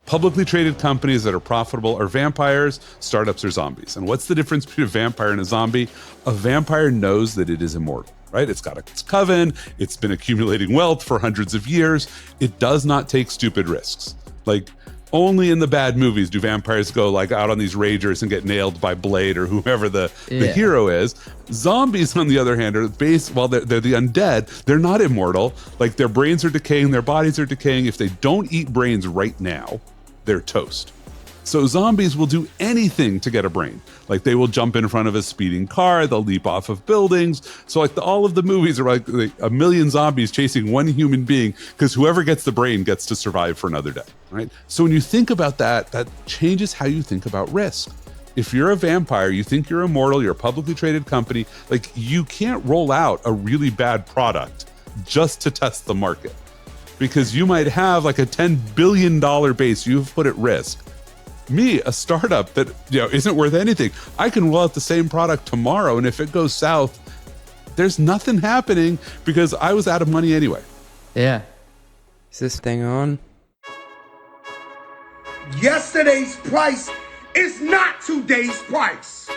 Publicly traded companies that are profitable are vampires, startups are zombies. And what's the difference between a vampire and a zombie? A vampire knows that it is immortal, right? It's got its coven, it's been accumulating wealth for hundreds of years. It does not take stupid risks. Like, only in the bad movies do vampires go like out on these ragers and get nailed by Blade or whoever the hero is. Zombies, on the other hand, are while they're the undead, they're not immortal. Like, their brains are decaying, their bodies are decaying. If they don't eat brains right now, they're toast. So zombies will do anything to get a brain. Like, they will jump in front of a speeding car, they'll leap off of buildings. So like all of the movies are like a million zombies chasing one human being, because whoever gets the brain gets to survive for another day, right? So when you think about that, that changes how you think about risk. If you're a vampire, you think you're immortal, you're a publicly traded company, like, you can't roll out a really bad product just to test the market, because you might have like a $10 billion base you've put at risk. Me, a startup that isn't worth anything, I can roll out the same product tomorrow, and if it goes south, there's nothing happening because I was out of money anyway. Yeah. Is this thing on? Yesterday's price is not today's price.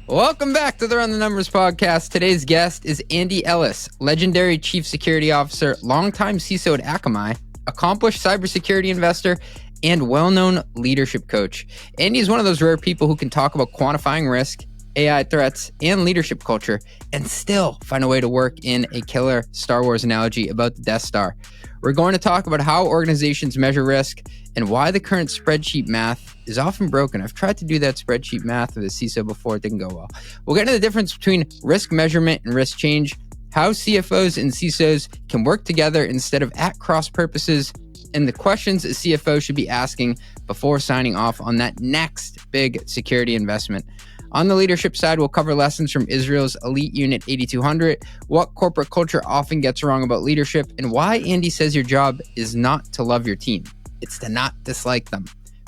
Welcome back to the Run the Numbers podcast. Today's guest is Andy Ellis, legendary chief security officer, longtime CISO at Akamai, accomplished cybersecurity investor, and well-known leadership coach. Andy is one of those rare people who can talk about quantifying risk, AI threats, and leadership culture, and still find a way to work in a killer Star Wars analogy about the Death Star. We're going to talk about how organizations measure risk and why the current spreadsheet math is often broken. I've tried to do that spreadsheet math with a CISO before. It didn't go well. We'll get into the difference between risk measurement and risk change, how CFOs and CISOs can work together instead of at cross purposes, and the questions a CFO should be asking before signing off on that next big security investment. On the leadership side, we'll cover lessons from Israel's elite unit 8200, what corporate culture often gets wrong about leadership, and why Andy says your job is not to love your team. It's to not dislike them.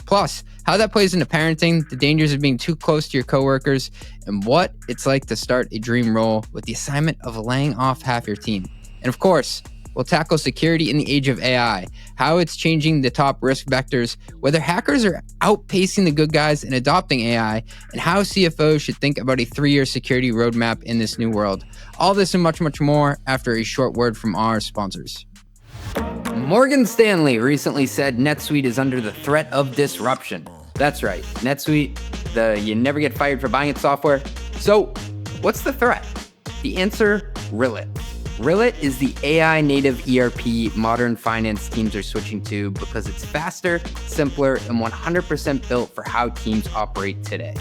Plus, how that plays into parenting, the dangers of being too close to your coworkers, and what it's like to start a dream role with the assignment of laying off half your team. And of course, we'll tackle security in the age of AI, how it's changing the top risk vectors, whether hackers are outpacing the good guys and adopting AI, and how CFOs should think about a 3-year security roadmap in this new world. All this and much, much more after a short word from our sponsors. Morgan Stanley recently said NetSuite is under the threat of disruption. That's right, NetSuite, the you never get fired for buying it software. So what's the threat? The answer, Rillet. Rillet is the AI native ERP modern finance teams are switching to because it's faster, simpler, and 100% built for how teams operate today.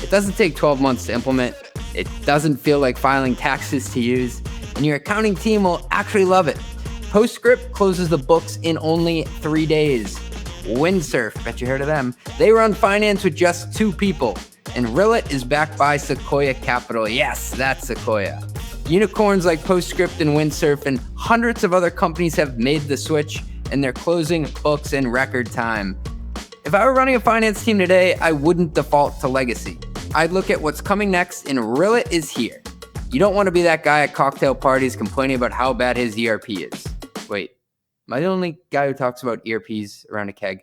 It doesn't take 12 months to implement, it doesn't feel like filing taxes to use, and your accounting team will actually love it. PostScript closes the books in only 3 days. Windsurf, bet you heard of them. They run finance with just 2 people. And Rillet is backed by Sequoia Capital. Yes, that's Sequoia. Unicorns like PostScript and Windsurf and hundreds of other companies have made the switch, and they're closing books in record time. If I were running a finance team today, I wouldn't default to legacy. I'd look at what's coming next, and Rillet is here. You don't want to be that guy at cocktail parties complaining about how bad his ERP is. Wait, am I the only guy who talks about ERPs around a keg?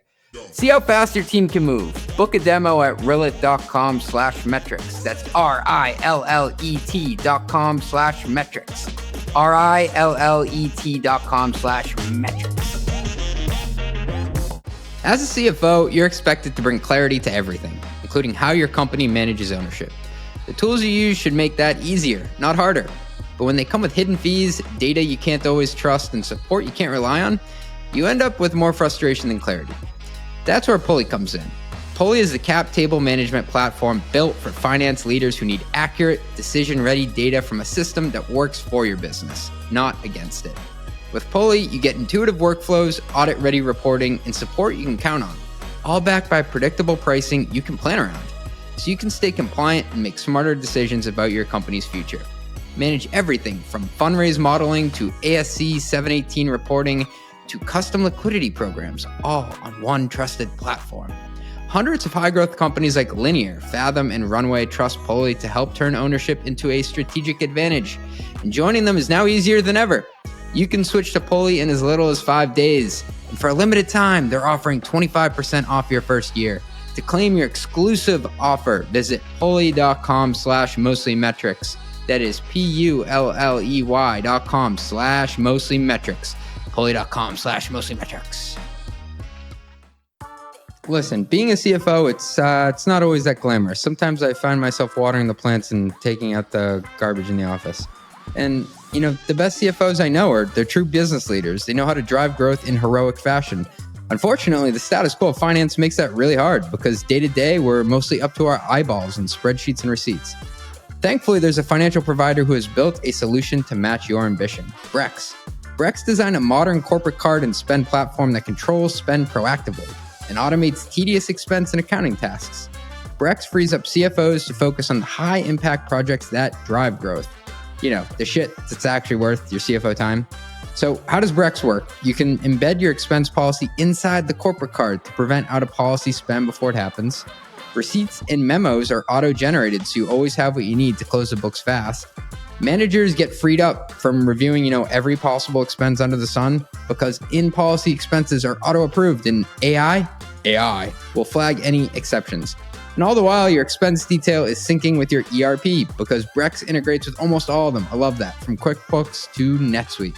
See how fast your team can move. Book a demo at rillet.com/metrics. That's RILLET.com/metrics. RILLET.com/metrics. As a CFO, you're expected to bring clarity to everything, including how your company manages ownership. The tools you use should make that easier, not harder. But when they come with hidden fees, data you can't always trust, and support you can't rely on, you end up with more frustration than clarity. That's where Pulley comes in. Pulley is the cap table management platform built for finance leaders who need accurate, decision-ready data from a system that works for your business, not against it. With Pulley, you get intuitive workflows, audit-ready reporting, and support you can count on, all backed by predictable pricing you can plan around, so you can stay compliant and make smarter decisions about your company's future. Manage everything from fundraise modeling to ASC 718 reporting to custom liquidity programs, all on one trusted platform. Hundreds of high-growth companies like Linear, Fathom, and Runway trust Pulley to help turn ownership into a strategic advantage. And joining them is now easier than ever. You can switch to Pulley in as little as 5 days. And for a limited time, they're offering 25% off your first year. To claim your exclusive offer, visit pulley.com/mostlymetrics. That is pulley.com/mostlymetrics. Pulley.com/mostlymetrics. Listen, being a CFO, it's not always that glamorous. Sometimes I find myself watering the plants and taking out the garbage in the office. And, the best CFOs I know they're true business leaders. They know how to drive growth in heroic fashion. Unfortunately, the status quo of finance makes that really hard because day to day, we're mostly up to our eyeballs in spreadsheets and receipts. Thankfully, there's a financial provider who has built a solution to match your ambition, Brex. Brex designed a modern corporate card and spend platform that controls spend proactively and automates tedious expense and accounting tasks. Brex frees up CFOs to focus on the high-impact projects that drive growth. The shit that's actually worth your CFO time. So how does Brex work? You can embed your expense policy inside the corporate card to prevent out-of-policy spend before it happens. Receipts and memos are auto-generated, so you always have what you need to close the books fast. Managers get freed up from reviewing, every possible expense under the sun because in-policy expenses are auto-approved and AI will flag any exceptions. And all the while, your expense detail is syncing with your ERP because Brex integrates with almost all of them. I love that, from QuickBooks to NetSuite.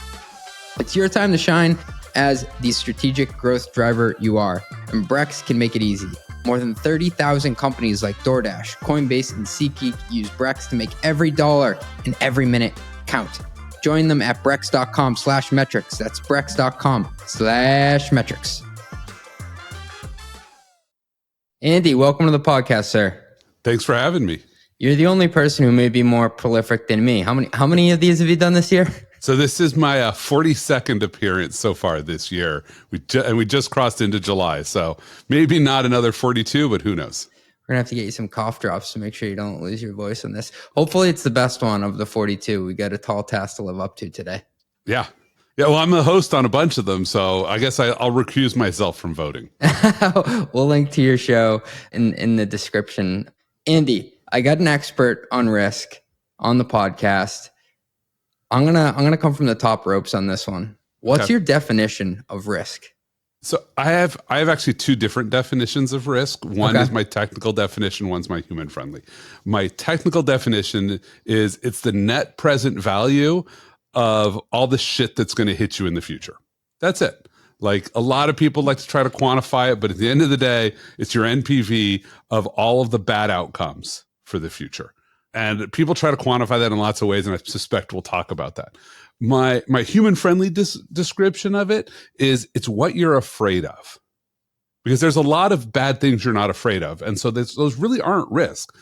It's your time to shine as the strategic growth driver you are, and Brex can make it easy. More than 30,000 companies like DoorDash, Coinbase, and SeatGeek use Brex to make every dollar and every minute count. Join them at brex.com/metrics. That's brex.com/metrics. Andy, welcome to the podcast, sir. Thanks for having me. You're the only person who may be more prolific than me. How many of these have you done this year? So this is my 42nd appearance so far this year. We just crossed into July, so maybe not another 42, but who knows? We're going to have to get you some cough drops to make sure you don't lose your voice on this. Hopefully it's the best one of the 42. We got a tall task to live up to today. Yeah. Well, I'm the host on a bunch of them, so I guess I'll recuse myself from voting. We'll link to your show in the description. Andy, I got an expert on risk on the podcast. I'm gonna come from the top ropes on this one. What's your definition of risk? So I have actually two different definitions of risk. One is my technical definition, one's my human friendly. My technical definition is it's the net present value of all the shit that's going to hit you in the future. That's it. Like a lot of people like to try to quantify it, but at the end of the day, it's your NPV of all of the bad outcomes for the future. And people try to quantify that in lots of ways, and I suspect we'll talk about that. My human-friendly description of it is it's what you're afraid of. Because there's a lot of bad things you're not afraid of. And so those really aren't risk.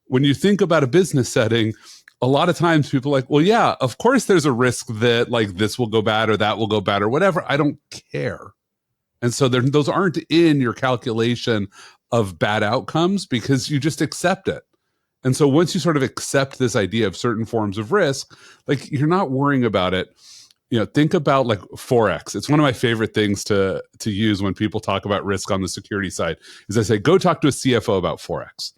When you think about a business setting, a lot of times people are like, well, yeah, of course there's a risk that like this will go bad or that will go bad or whatever. I don't care. And so those aren't in your calculation of bad outcomes because you just accept it. And so once you sort of accept this idea of certain forms of risk, like you're not worrying about it. Think about like Forex. It's one of my favorite things to use when people talk about risk on the security side is I say, go talk to a CFO about Forex.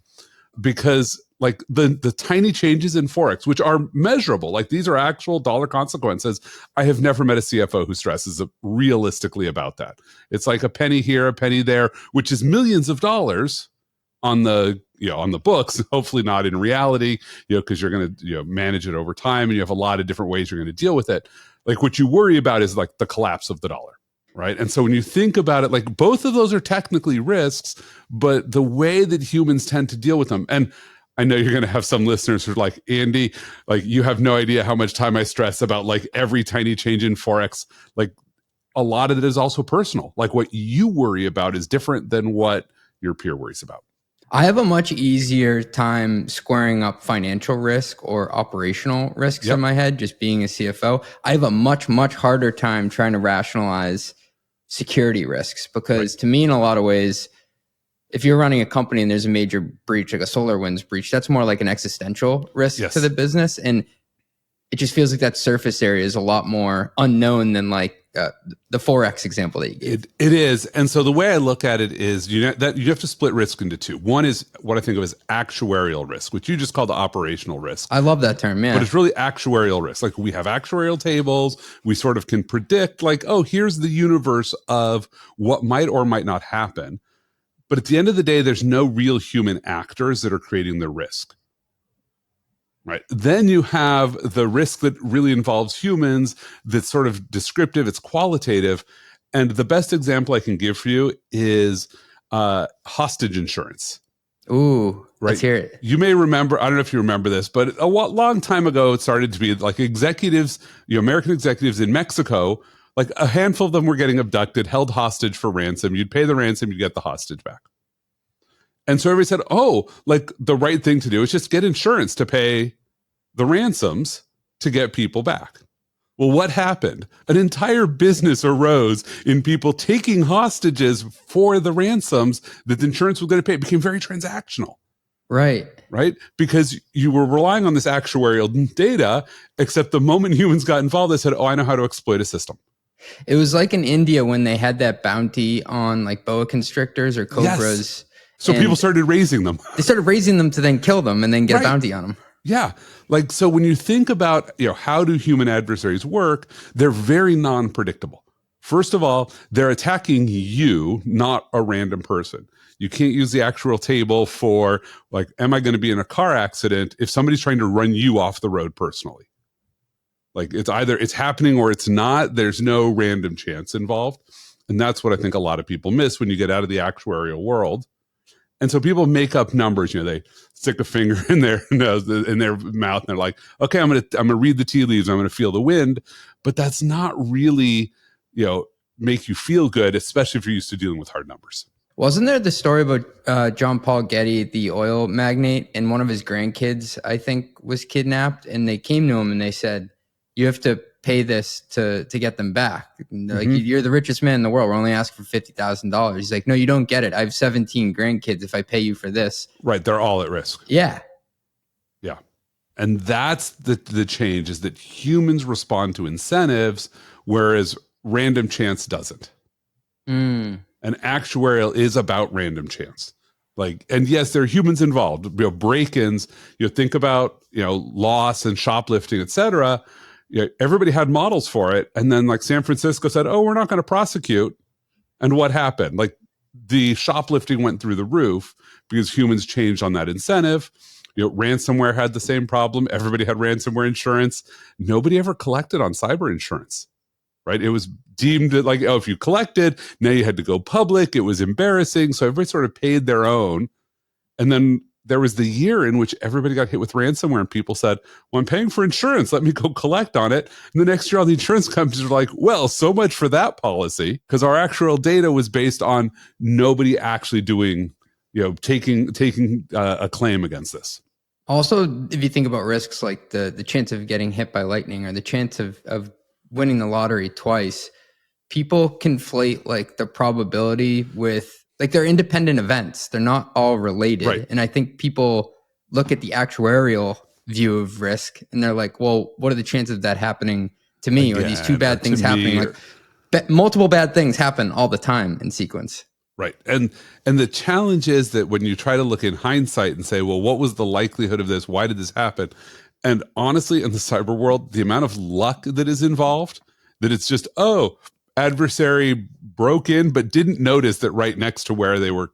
Because like the tiny changes in Forex, which are measurable, like these are actual dollar consequences. I have never met a CFO who stresses realistically about that. It's like a penny here, a penny there, which is millions of dollars on the books, hopefully not in reality, because you're going to manage it over time and you have a lot of different ways you're going to deal with it. Like what you worry about is like the collapse of the dollar, right? And so when you think about it, like both of those are technically risks, but the way that humans tend to deal with them, and I know you're going to have some listeners who are like, Andy, like you have no idea how much time I stress about like every tiny change in Forex. Like a lot of it is also personal. Like what you worry about is different than what your peer worries about. I have a much easier time squaring up financial risk or operational risks in my head, just being a CFO. I have a much, much harder time trying to rationalize security risks because to me, in a lot of ways, if you're running a company and there's a major breach, like a SolarWinds breach, that's more like an existential risk to the business. And it just feels like that surface area is a lot more unknown than like the Forex example that you gave. It is. And so the way I look at it is you have to split risk into two. One is what I think of as actuarial risk, which you just call the operational risk. I love that term, yeah. But it's really actuarial risk. Like we have actuarial tables. We sort of can predict like, oh, here's the universe of what might or might not happen. But at the end of the day, there's no real human actors that are creating the risk. Right. Then you have the risk that really involves humans that's sort of descriptive, it's qualitative. And the best example I can give for you is hostage insurance. Ooh, right. Let's hear it. You may remember, I don't know if you remember this, but a long time ago, it started to be like executives, American executives in Mexico, like a handful of them were getting abducted, held hostage for ransom. You'd pay the ransom, you'd get the hostage back. And so everybody said, oh, like the right thing to do is just get insurance to pay the ransoms to get people back. Well, what happened? An entire business arose in people taking hostages for the ransoms that the insurance was going to pay. It became very transactional. Right. Right? Because you were relying on this actuarial data, except the moment humans got involved, they said, oh, I know how to exploit a system. It was like in India when they had that bounty on like boa constrictors or cobras. Yes. So people started raising them. They started raising them to then kill them and then get a bounty on them. Yeah. Like, so when you think about, how do human adversaries work, they're very non-predictable. First of all, they're attacking you, not a random person. You can't use the actuarial table for like, am I going to be in a car accident if somebody's trying to run you off the road personally? Like it's either it's happening or it's not. There's no random chance involved. And that's what I think a lot of people miss when you get out of the actuarial world. And so people make up numbers, they stick a finger in their nose, in their mouth, and they're like, okay, I'm gonna read the tea leaves, I'm gonna feel the wind. But that's not really, make you feel good, especially if you're used to dealing with hard numbers. Wasn't there the story about John Paul Getty, the oil magnate, and one of his grandkids, I think, was kidnapped, and they came to him and they said, you have to pay this to get them back. Like, you're the richest man in the world. We're only asking for $50,000. He's like, no, you don't get it. I have 17 grandkids. If I pay you for this. Right. They're all at risk. Yeah. Yeah. And that's the change, is that humans respond to incentives, whereas random chance doesn't. And actuarial is about random chance. Like, and yes, there are humans involved. Break-ins, think about, loss and shoplifting, et cetera. Everybody had models for it. And then like San Francisco said, oh, we're not going to prosecute. And what happened? Like the shoplifting went through the roof because humans changed on that incentive. Ransomware had the same problem. Everybody had ransomware insurance. Nobody ever collected on cyber insurance, right? It was deemed like, oh, if you collected, now you had to go public. It was embarrassing. So everybody sort of paid their own. And then there was the year in which everybody got hit with ransomware and people said, well, I'm paying for insurance. Let me go collect on it. And the next year, all the insurance companies were like, well, so much for that policy, because our actual data was based on nobody actually doing, taking a claim against this. Also, if you think about risks like the chance of getting hit by lightning or the chance of winning the lottery twice, people conflate like the probability with, like, they're independent events. They're not all related. Right. And I think people look at the actuarial view of risk and they're like, well, what are the chances of that happening to me? Again, or these two bad things happening? Like multiple bad things happen all the time in sequence. Right. And the challenge is that when you try to look in hindsight and say, well, what was the likelihood of this? Why did this happen? And honestly, in the cyber world, the amount of luck that is involved, that it's just, oh, adversary broke in but didn't notice that right next to where they were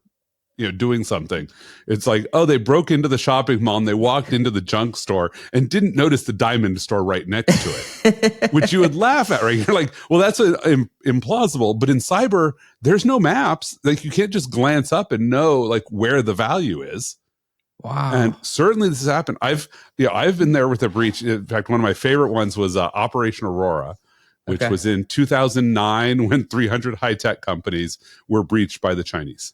doing something. It's like, oh, they broke into the shopping mall and they walked into the junk store and didn't notice the diamond store right next to it, which you would laugh at, right? You're like, well, that's implausible. But in cyber, there's no maps. Like, you can't just glance up and know like where the value is. Wow. And certainly this has happened. I've been there with a breach. In fact, one of my favorite ones was Operation Aurora, which was in 2009 when 300 high-tech companies were breached by the Chinese.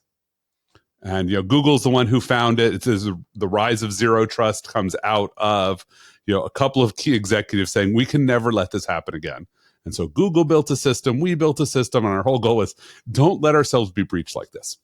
And Google's the one who found it. It says the rise of zero trust comes out of a couple of key executives saying, we can never let this happen again. And so Google built a system, we built a system, and our whole goal was, don't let ourselves be breached like this.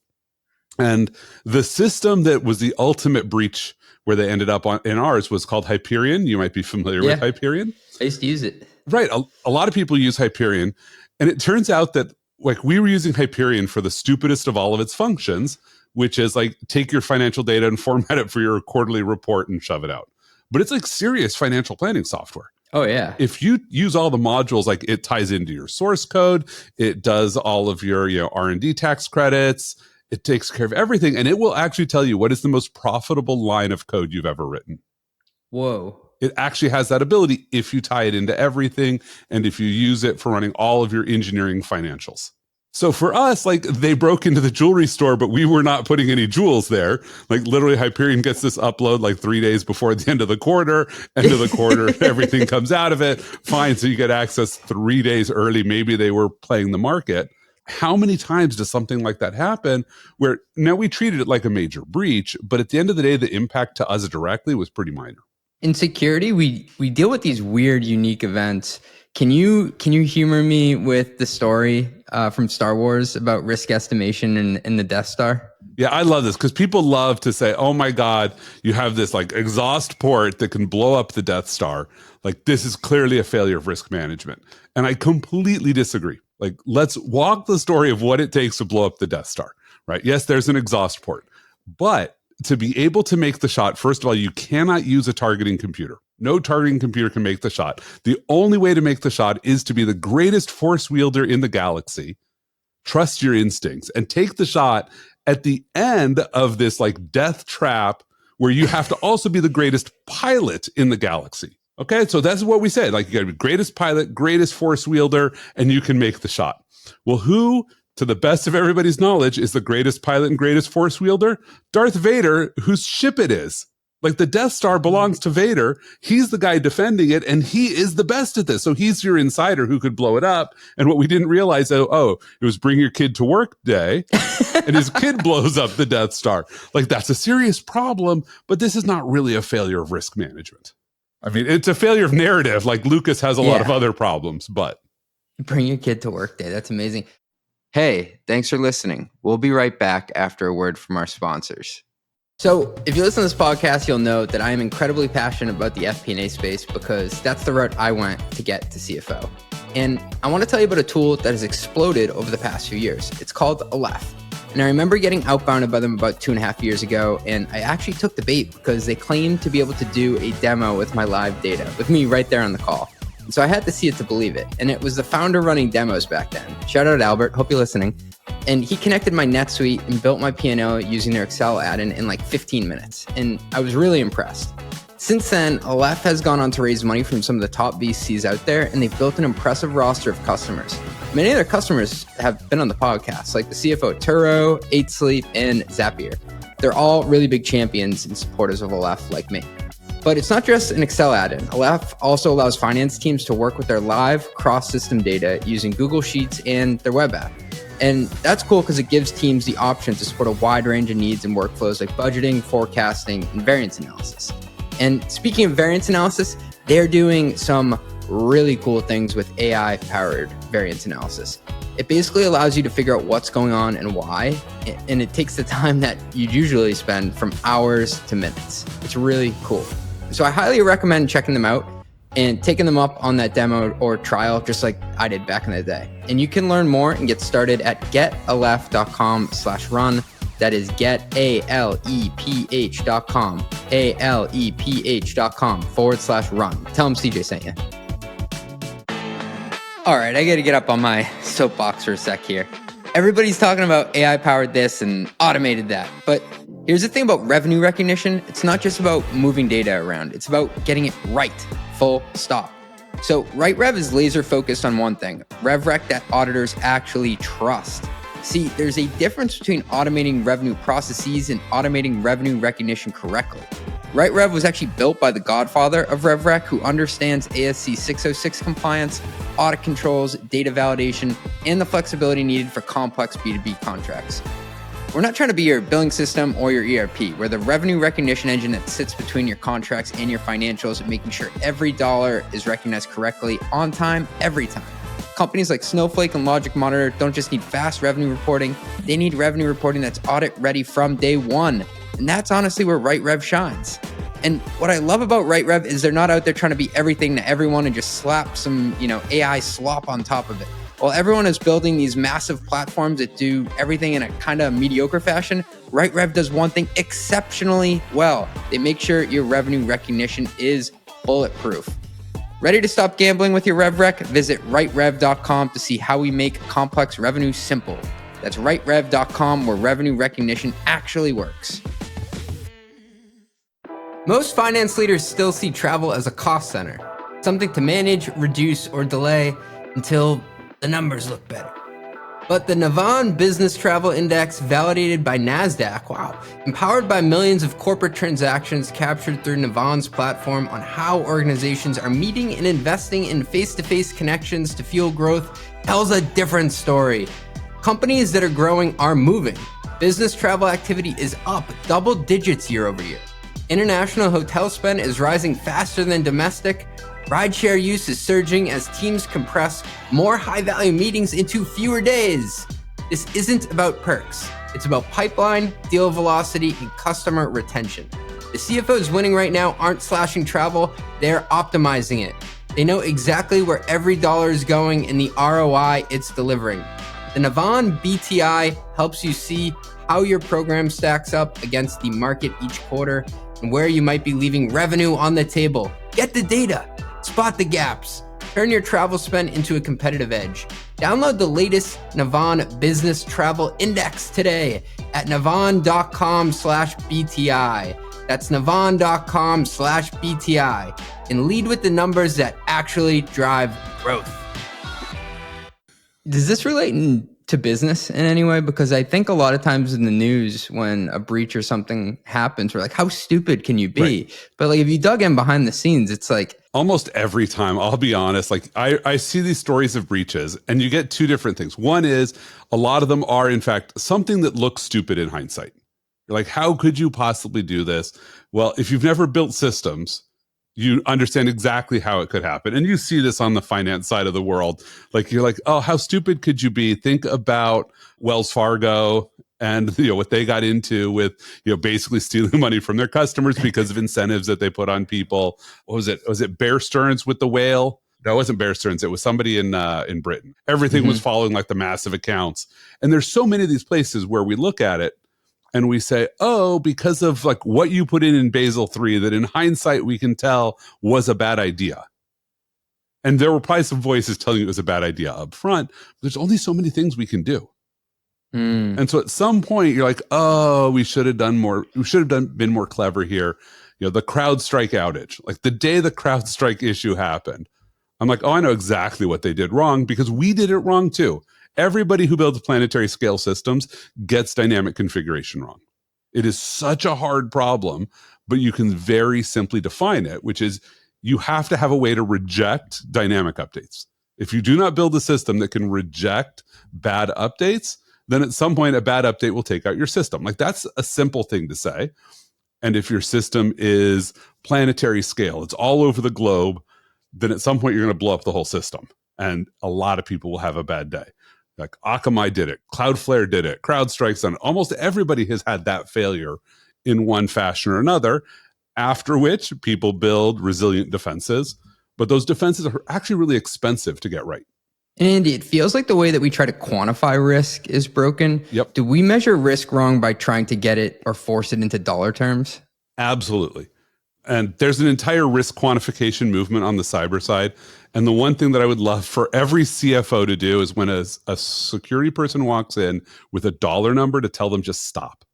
And the system that was the ultimate breach where they ended up in ours was called Hyperion. You might be familiar with Hyperion. I used to use it. Right. A lot of people use Hyperion. And it turns out that like we were using Hyperion for the stupidest of all of its functions, which is like take your financial data and format it for your quarterly report and shove it out. But it's like serious financial planning software. Oh, yeah. If you use all the modules, like it ties into your source code, it does all of your R&D tax credits, it takes care of everything, and it will actually tell you what is the most profitable line of code you've ever written. Whoa. It actually has that ability if you tie it into everything and if you use it for running all of your engineering financials. So for us, like they broke into the jewelry store, but we were not putting any jewels there. Like literally Hyperion gets this upload like 3 days before the end of the quarter, everything comes out of it. Fine. So you get access 3 days early. Maybe they were playing the market. How many times does something like that happen where now we treated it like a major breach, but at the end of the day, the impact to us directly was pretty minor. In security, we deal with these weird, unique events. Can you humor me with the story from Star Wars about risk estimation in the Death Star? Yeah, I love this because people love to say, oh my God, you have this like exhaust port that can blow up the Death Star. Like this is clearly a failure of risk management. And I completely disagree. Like let's walk the story of what it takes to blow up the Death Star, right? Yes, there's an exhaust port, but to be able to make the shot, first of all, you cannot use a targeting computer. No targeting computer can make the shot. The only way to make the shot is to be the greatest force wielder in the galaxy, trust your instincts, and take the shot at the end of this like death trap where you have to also be the greatest pilot in the galaxy. Okay, so that's what we said. Like you gotta be greatest pilot, greatest force wielder, and you can make the shot. Well, who, to the best of everybody's knowledge, is the greatest pilot and greatest force wielder? Darth Vader, whose ship it is. Like the Death Star belongs to Vader. He's the guy defending it, and he is the best at this. So he's your insider who could blow it up. And what we didn't realize, it was bring your kid to work day, and his kid blows up the Death Star. Like that's a serious problem, but this is not really a failure of risk management. I mean, it's a failure of narrative. Like Lucas has a lot of other problems, but. Bring your kid to work day. That's amazing. Hey, thanks for listening. We'll be right back after a word from our sponsors. So if you listen to this podcast, you'll know that I am incredibly passionate about the FP&A space because that's the route I went to get to CFO. And I want to tell you about a tool that has exploded over the past few years. It's called Aleph. And I remember getting outbounded by them about 2.5 years ago, and I actually took the bait because they claimed to be able to do a demo with my live data, with me right there on the call. So I had to see it to believe it. And it was the founder running demos back then. Shout out Albert, hope you're listening. And he connected my NetSuite and built my P&L using their Excel add-in in like 15 minutes. And I was really impressed. Since then, Aleph has gone on to raise money from some of the top VCs out there, and they've built an impressive roster of customers. Many of their customers have been on the podcast, like the CFO at Turo, 8 Sleep, and Zapier. They're all really big champions and supporters of Aleph like me. But it's not just an Excel add-in. Aleph also allows finance teams to work with their live cross-system data using Google Sheets and their web app. And that's cool because it gives teams the option to support a wide range of needs and workflows like budgeting, forecasting, and variance analysis. And speaking of variance analysis, they're doing some really cool things with AI-powered variance analysis. It basically allows you to figure out what's going on and why, and it takes the time that you'd usually spend from hours to minutes. It's really cool. So I highly recommend checking them out and taking them up on that demo or trial, just like I did back in the day. And you can learn more and get started at getaleph.com/run. That is getaleph.com, aleph.com/run. Tell them CJ sent you. All right, I got to get up on my soapbox for a sec here. Everybody's talking about AI powered this and automated that. But here's the thing about revenue recognition. It's not just about moving data around. It's about getting it right, full stop. So RightRev is laser focused on one thing, RevRec that auditors actually trust. See, there's a difference between automating revenue processes and automating revenue recognition correctly. RightRev was actually built by the godfather of RevRec, who understands ASC 606 compliance, audit controls, data validation, and the flexibility needed for complex B2B contracts. We're not trying to be your billing system or your ERP. We're the revenue recognition engine that sits between your contracts and your financials, making sure every dollar is recognized correctly, on time, every time. Companies like Snowflake and Logic Monitor don't just need fast revenue reporting, they need revenue reporting that's audit ready from day one. And that's honestly where RightRev shines. And what I love about RightRev is they're not out there trying to be everything to everyone and just slap some, AI slop on top of it. While everyone is building these massive platforms that do everything in a kind of mediocre fashion, RightRev does one thing exceptionally well. They make sure your revenue recognition is bulletproof. Ready to stop gambling with your RevRec? Visit RightRev.com to see how we make complex revenue simple. That's RightRev.com, where revenue recognition actually works. Most finance leaders still see travel as a cost center, something to manage, reduce, or delay until the numbers look better. But the Navan Business Travel Index, validated by NASDAQ, empowered by millions of corporate transactions captured through Navan's platform on how organizations are meeting and investing in face-to-face connections to fuel growth, tells a different story. Companies that are growing are moving. Business travel activity is up double digits year over year. International hotel spend is rising faster than domestic. Rideshare use is surging as teams compress more high-value meetings into fewer days. This isn't about perks. It's about pipeline, deal velocity, and customer retention. The CFOs winning right now aren't slashing travel, they're optimizing it. They know exactly where every dollar is going and the ROI it's delivering. The Navan BTI helps you see how your program stacks up against the market each quarter and where you might be leaving revenue on the table. Get the data, spot the gaps, turn your travel spend into a competitive edge. Download the latest Navan Business Travel Index today at navan.com/BTI. That's navan.com/BTI, and lead with the numbers that actually drive growth. Does this relate to business in any way? Because I think a lot of times in the news when a breach or something happens, we're like, how stupid can you be? Right. But like if you dug in behind the scenes, it's like almost every time, I'll be honest, like I see these stories of breaches and you get two different things. One is a lot of them are in fact something that looks stupid in hindsight. You're like, how could you possibly do this? Well, if you've never built systems, you understand exactly how it could happen. And you see this on the finance side of the world. Like, you're like, oh, how stupid could you be? Think about Wells Fargo and what they got into with basically stealing money from their customers because of incentives that they put on people. What was it? Was it Bear Stearns with the whale? No, it wasn't Bear Stearns. It was somebody in Britain. Everything was following like the massive accounts. And there's so many of these places where we look at it and we say, oh, because of like what you put in Basel III, that in hindsight we can tell was a bad idea. And there were probably some voices telling you it was a bad idea up front. But there's only so many things we can do. And so at some point you're like, oh, we should have done more. We should have been more clever here. The CrowdStrike outage, like the day the CrowdStrike issue happened, I'm like, oh, I know exactly what they did wrong because we did it wrong too. Everybody who builds planetary scale systems gets dynamic configuration wrong. It is such a hard problem, but you can very simply define it, which is you have to have a way to reject dynamic updates. If you do not build a system that can reject bad updates, then at some point a bad update will take out your system. Like that's a simple thing to say. And if your system is planetary scale, it's all over the globe, then at some point you're going to blow up the whole system. And a lot of people will have a bad day. Like Akamai did it, Cloudflare did it, CrowdStrike's done it. Almost everybody has had that failure in one fashion or another, after which people build resilient defenses. But those defenses are actually really expensive to get right. And Andy, it feels like the way that we try to quantify risk is broken. Yep. Do we measure risk wrong by trying to get it or force it into dollar terms? Absolutely. And there's an entire risk quantification movement on the cyber side. And the one thing that I would love for every CFO to do is when a security person walks in with a dollar number to tell them just stop.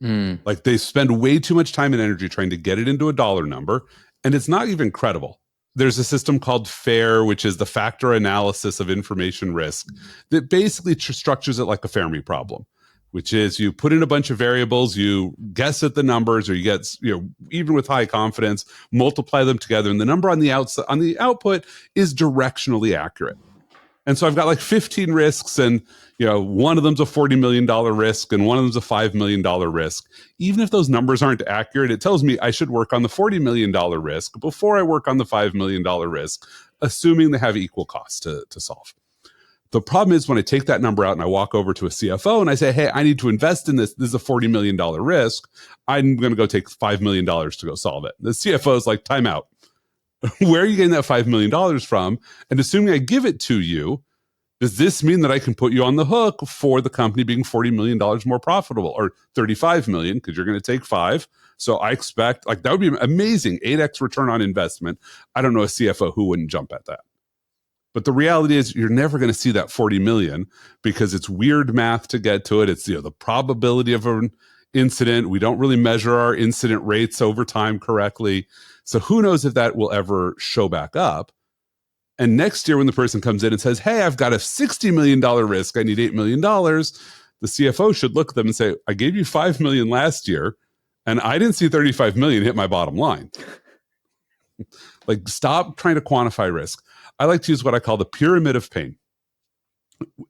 Like they spend way too much time and energy trying to get it into a dollar number. And it's not even credible. There's a system called FAIR, which is the factor analysis of information risk, that basically structures it like a Fermi problem, which is you put in a bunch of variables, you guess at the numbers, or you get, even with high confidence, multiply them together, and the number on the output is directionally accurate. And so I've got like 15 risks, and one of them's a $40 million risk, and one of them's a $5 million risk. Even if those numbers aren't accurate, it tells me I should work on the $40 million risk before I work on the $5 million risk, assuming they have equal cost to solve. The problem is when I take that number out and I walk over to a CFO and I say, hey, I need to invest in this. This is a $40 million risk. I'm going to go take $5 million to go solve it. The CFO is like, time out. Where are you getting that $5 million from? And assuming I give it to you, Does this mean that I can put you on the hook for the company being $40 million more profitable, or 35 million, because you're going to take 5? So I expect, like, that would be amazing, 8x return on investment. I don't know a CFO who wouldn't jump at that. But the reality is you're never going to see that 40 million because it's weird math to get to it. It's, the probability of an incident. We don't really measure our incident rates over time correctly. So who knows if that will ever show back up. And next year when the person comes in and says, hey, I've got a $60 million risk, I need $8 million, the CFO should look at them and say, I gave you 5 million last year and I didn't see 35 million hit my bottom line. Like, stop trying to quantify risk. I like to use what I call the pyramid of pain.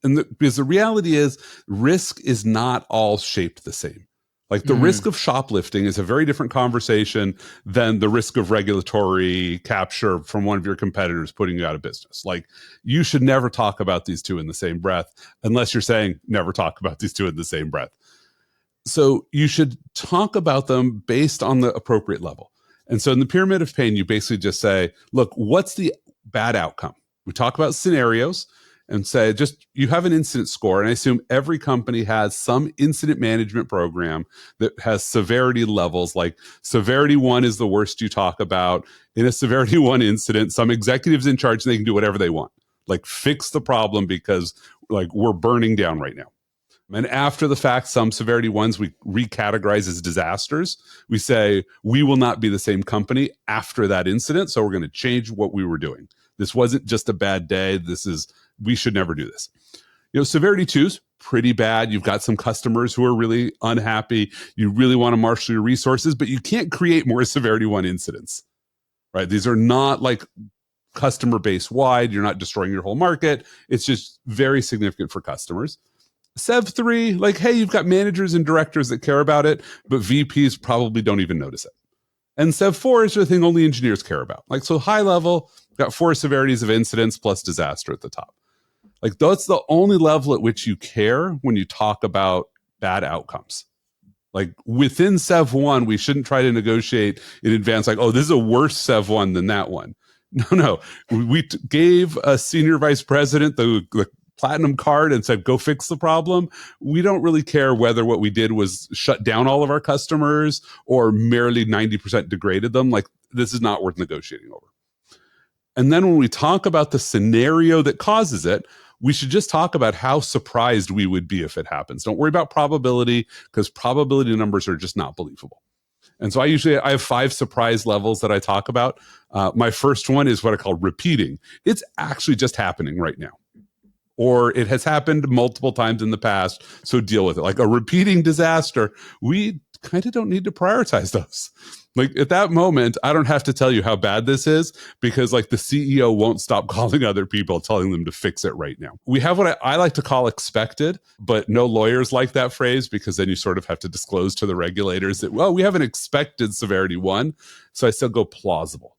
Because the reality is risk is not all shaped the same. Like, the risk of shoplifting is a very different conversation than the risk of regulatory capture from one of your competitors putting you out of business. Like, you should never talk about these two in the same breath, unless you're saying never talk about these two in the same breath. So you should talk about them based on the appropriate level. And so in the pyramid of pain, you basically just say, look, what's the bad outcome? We talk about scenarios and say, just, you have an incident score. And I assume every company has some incident management program that has severity levels. Like, severity 1 is the worst you talk about. In a severity 1 incident, some executive's in charge and they can do whatever they want. Like, fix the problem because, like, we're burning down right now. And after the fact, some severity 1s we recategorize as disasters. We say, we will not be the same company after that incident. So we're going to change what we were doing. This wasn't just a bad day. We should never do this. Severity 2's pretty bad. You've got some customers who are really unhappy. You really want to marshal your resources, but you can't create more severity 1 incidents, right? These are not like customer base wide. You're not destroying your whole market. It's just very significant for customers. Sev 3, like, hey, you've got managers and directors that care about it, but VPs probably don't even notice it. And Sev 4 is the thing only engineers care about. Like, so high level, got 4 severities of incidents plus disaster at the top. Like, that's the only level at which you care when you talk about bad outcomes. Like, within Sev 1, we shouldn't try to negotiate in advance, like, oh, this is a worse Sev 1 than that one. No. We gave a senior vice president the platinum card and said, go fix the problem. We don't really care whether what we did was shut down all of our customers or merely 90% degraded them. Like, this is not worth negotiating over. And then when we talk about the scenario that causes it, we should just talk about how surprised we would be if it happens. Don't worry about probability, because probability numbers are just not believable. And so I have 5 surprise levels that I talk about. My first one is what I call repeating. It's actually just happening right now. Or it has happened multiple times in the past, so deal with it. Like, a repeating disaster, we kind of don't need to prioritize those. Like, at that moment, I don't have to tell you how bad this is, because, like, the CEO won't stop calling other people, telling them to fix it right now. We have what I like to call expected, but no lawyers like that phrase, because then you sort of have to disclose to the regulators that, well, we have an expected severity 1. So I still go plausible.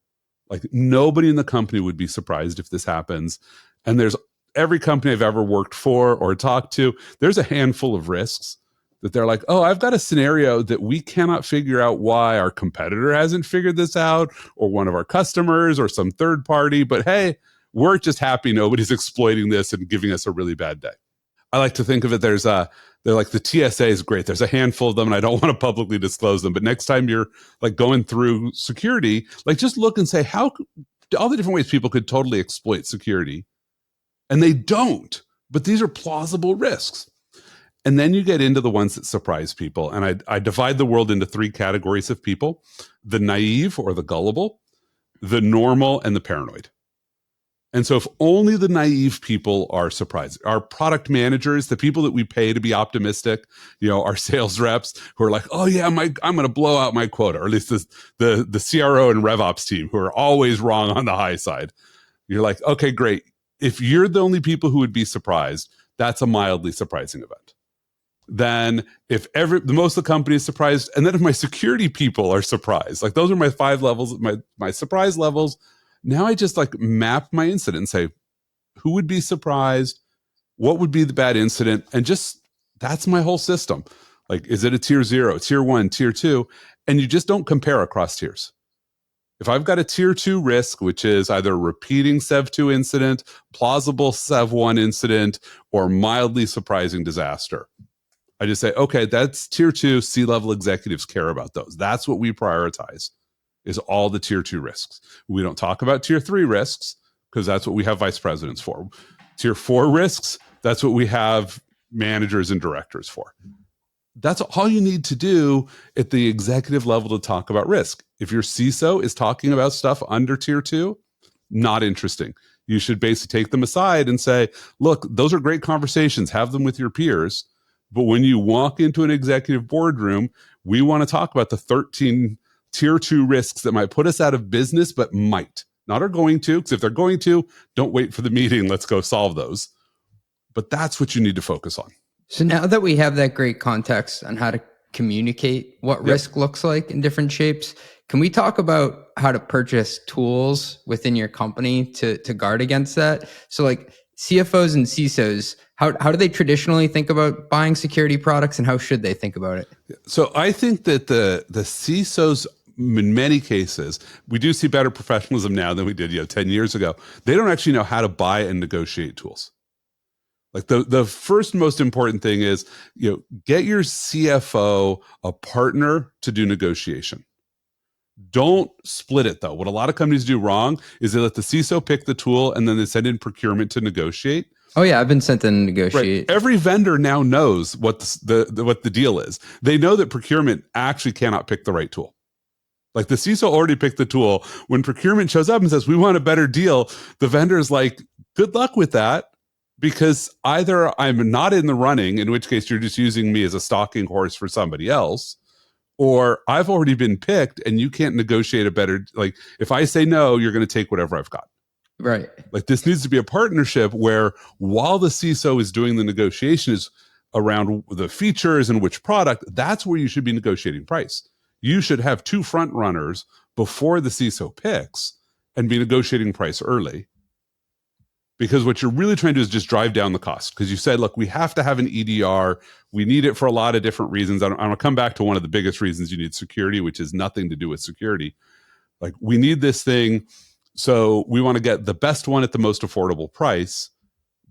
Like, nobody in the company would be surprised if this happens. And there's every company I've ever worked for or talked to, there's a handful of risks that they're like, oh, I've got a scenario that we cannot figure out why our competitor hasn't figured this out, or one of our customers, or some third party. But hey, we're just happy nobody's exploiting this and giving us a really bad day. I like to think of it, they're like, the TSA is great. There's a handful of them and I don't want to publicly disclose them. But next time you're like going through security, like, just look and say, how all the different ways people could totally exploit security. And they don't, but these are plausible risks. And then you get into the ones that surprise people. And I divide the world into 3 categories of people: the naive or the gullible, the normal, and the paranoid. And so if only the naive people are surprised, our product managers, the people that we pay to be optimistic, our sales reps who are like, oh yeah, I'm going to blow out my quota, or at least the CRO and RevOps team who are always wrong on the high side. You're like, okay, great. If you're the only people who would be surprised, that's a mildly surprising event. Then if the most of the company is surprised, and then if my security people are surprised, like, those are my 5 levels, my surprise levels. Now I just like map my incident and say, who would be surprised? What would be the bad incident? And just, that's my whole system. Like, is it a tier 0, tier 1, tier 2? And you just don't compare across tiers. If I've got a tier 2 risk, which is either a repeating Sev 2 incident, plausible Sev 1 incident, or mildly surprising disaster, I just say, okay, that's tier 2. C-level executives care about those. That's what we prioritize, is all the tier 2 risks. We don't talk about tier 3 risks because that's what we have vice presidents for. Tier 4 risks, that's what we have managers and directors for. That's all you need to do at the executive level to talk about risk. If your CISO is talking about stuff under tier 2, not interesting. You should basically take them aside and say, look, those are great conversations. Have them with your peers. But when you walk into an executive boardroom, we want to talk about the 13 tier 2 risks that might put us out of business, but might. Not are going to, because if they're going to, don't wait for the meeting. Let's go solve those. But that's what you need to focus on. So now that we have that great context on how to communicate what risk looks like in different shapes, can we talk about how to purchase tools within your company to guard against that? So like CFOs and CISOs, how do they traditionally think about buying security products, and how should they think about it? So I think that the CISOs, in many cases, we do see better professionalism now than we did 10 years ago. They don't actually know how to buy and negotiate tools. Like the first most important thing is, get your CFO a partner to do negotiation. Don't split it though. What a lot of companies do wrong is they let the CISO pick the tool and then they send in procurement to negotiate. Oh yeah, I've been sent to negotiate. Right. Every vendor now knows what what the deal is. They know that procurement actually cannot pick the right tool. Like the CISO already picked the tool. When procurement shows up and says, we want a better deal, the vendor is like, good luck with that. Because either I'm not in the running, in which case you're just using me as a stalking horse for somebody else, or I've already been picked and you can't negotiate a better, like if I say no, you're going to take whatever I've got. Right. Like this needs to be a partnership where while the CISO is doing the negotiations around the features and which product, that's where you should be negotiating price. You should have 2 front runners before the CISO picks and be negotiating price early. Because what you're really trying to do is just drive down the cost. Because you said, look, we have to have an EDR. We need it for a lot of different reasons. I'm going to come back to one of the biggest reasons you need security, which is nothing to do with security. Like we need this thing. So we want to get the best one at the most affordable price.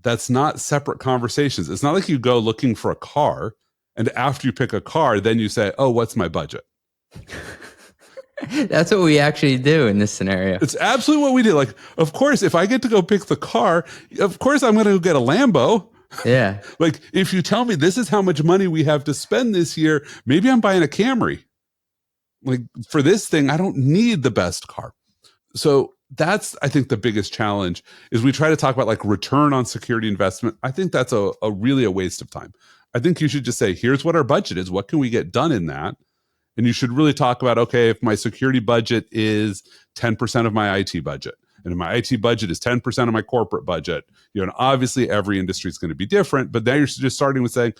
That's not separate conversations. It's not like you go looking for a car and after you pick a car, then you say, oh, what's my budget? That's what we actually do in this scenario. It's absolutely what we do. Like, of course, if I get to go pick the car, of course I'm going to go get a Lambo. Yeah. Like, if you tell me this is how much money we have to spend this year, maybe I'm buying a Camry. Like, for this thing, I don't need the best car. So that's, I think, the biggest challenge is we try to talk about like return on security investment. I think that's a really a waste of time. I think you should just say, here's what our budget is. What can we get done in that? And you should really talk about, okay, if my security budget is 10% of my IT budget, and if my IT budget is 10% of my corporate budget, and obviously every industry is going to be different, but now you're just starting with saying,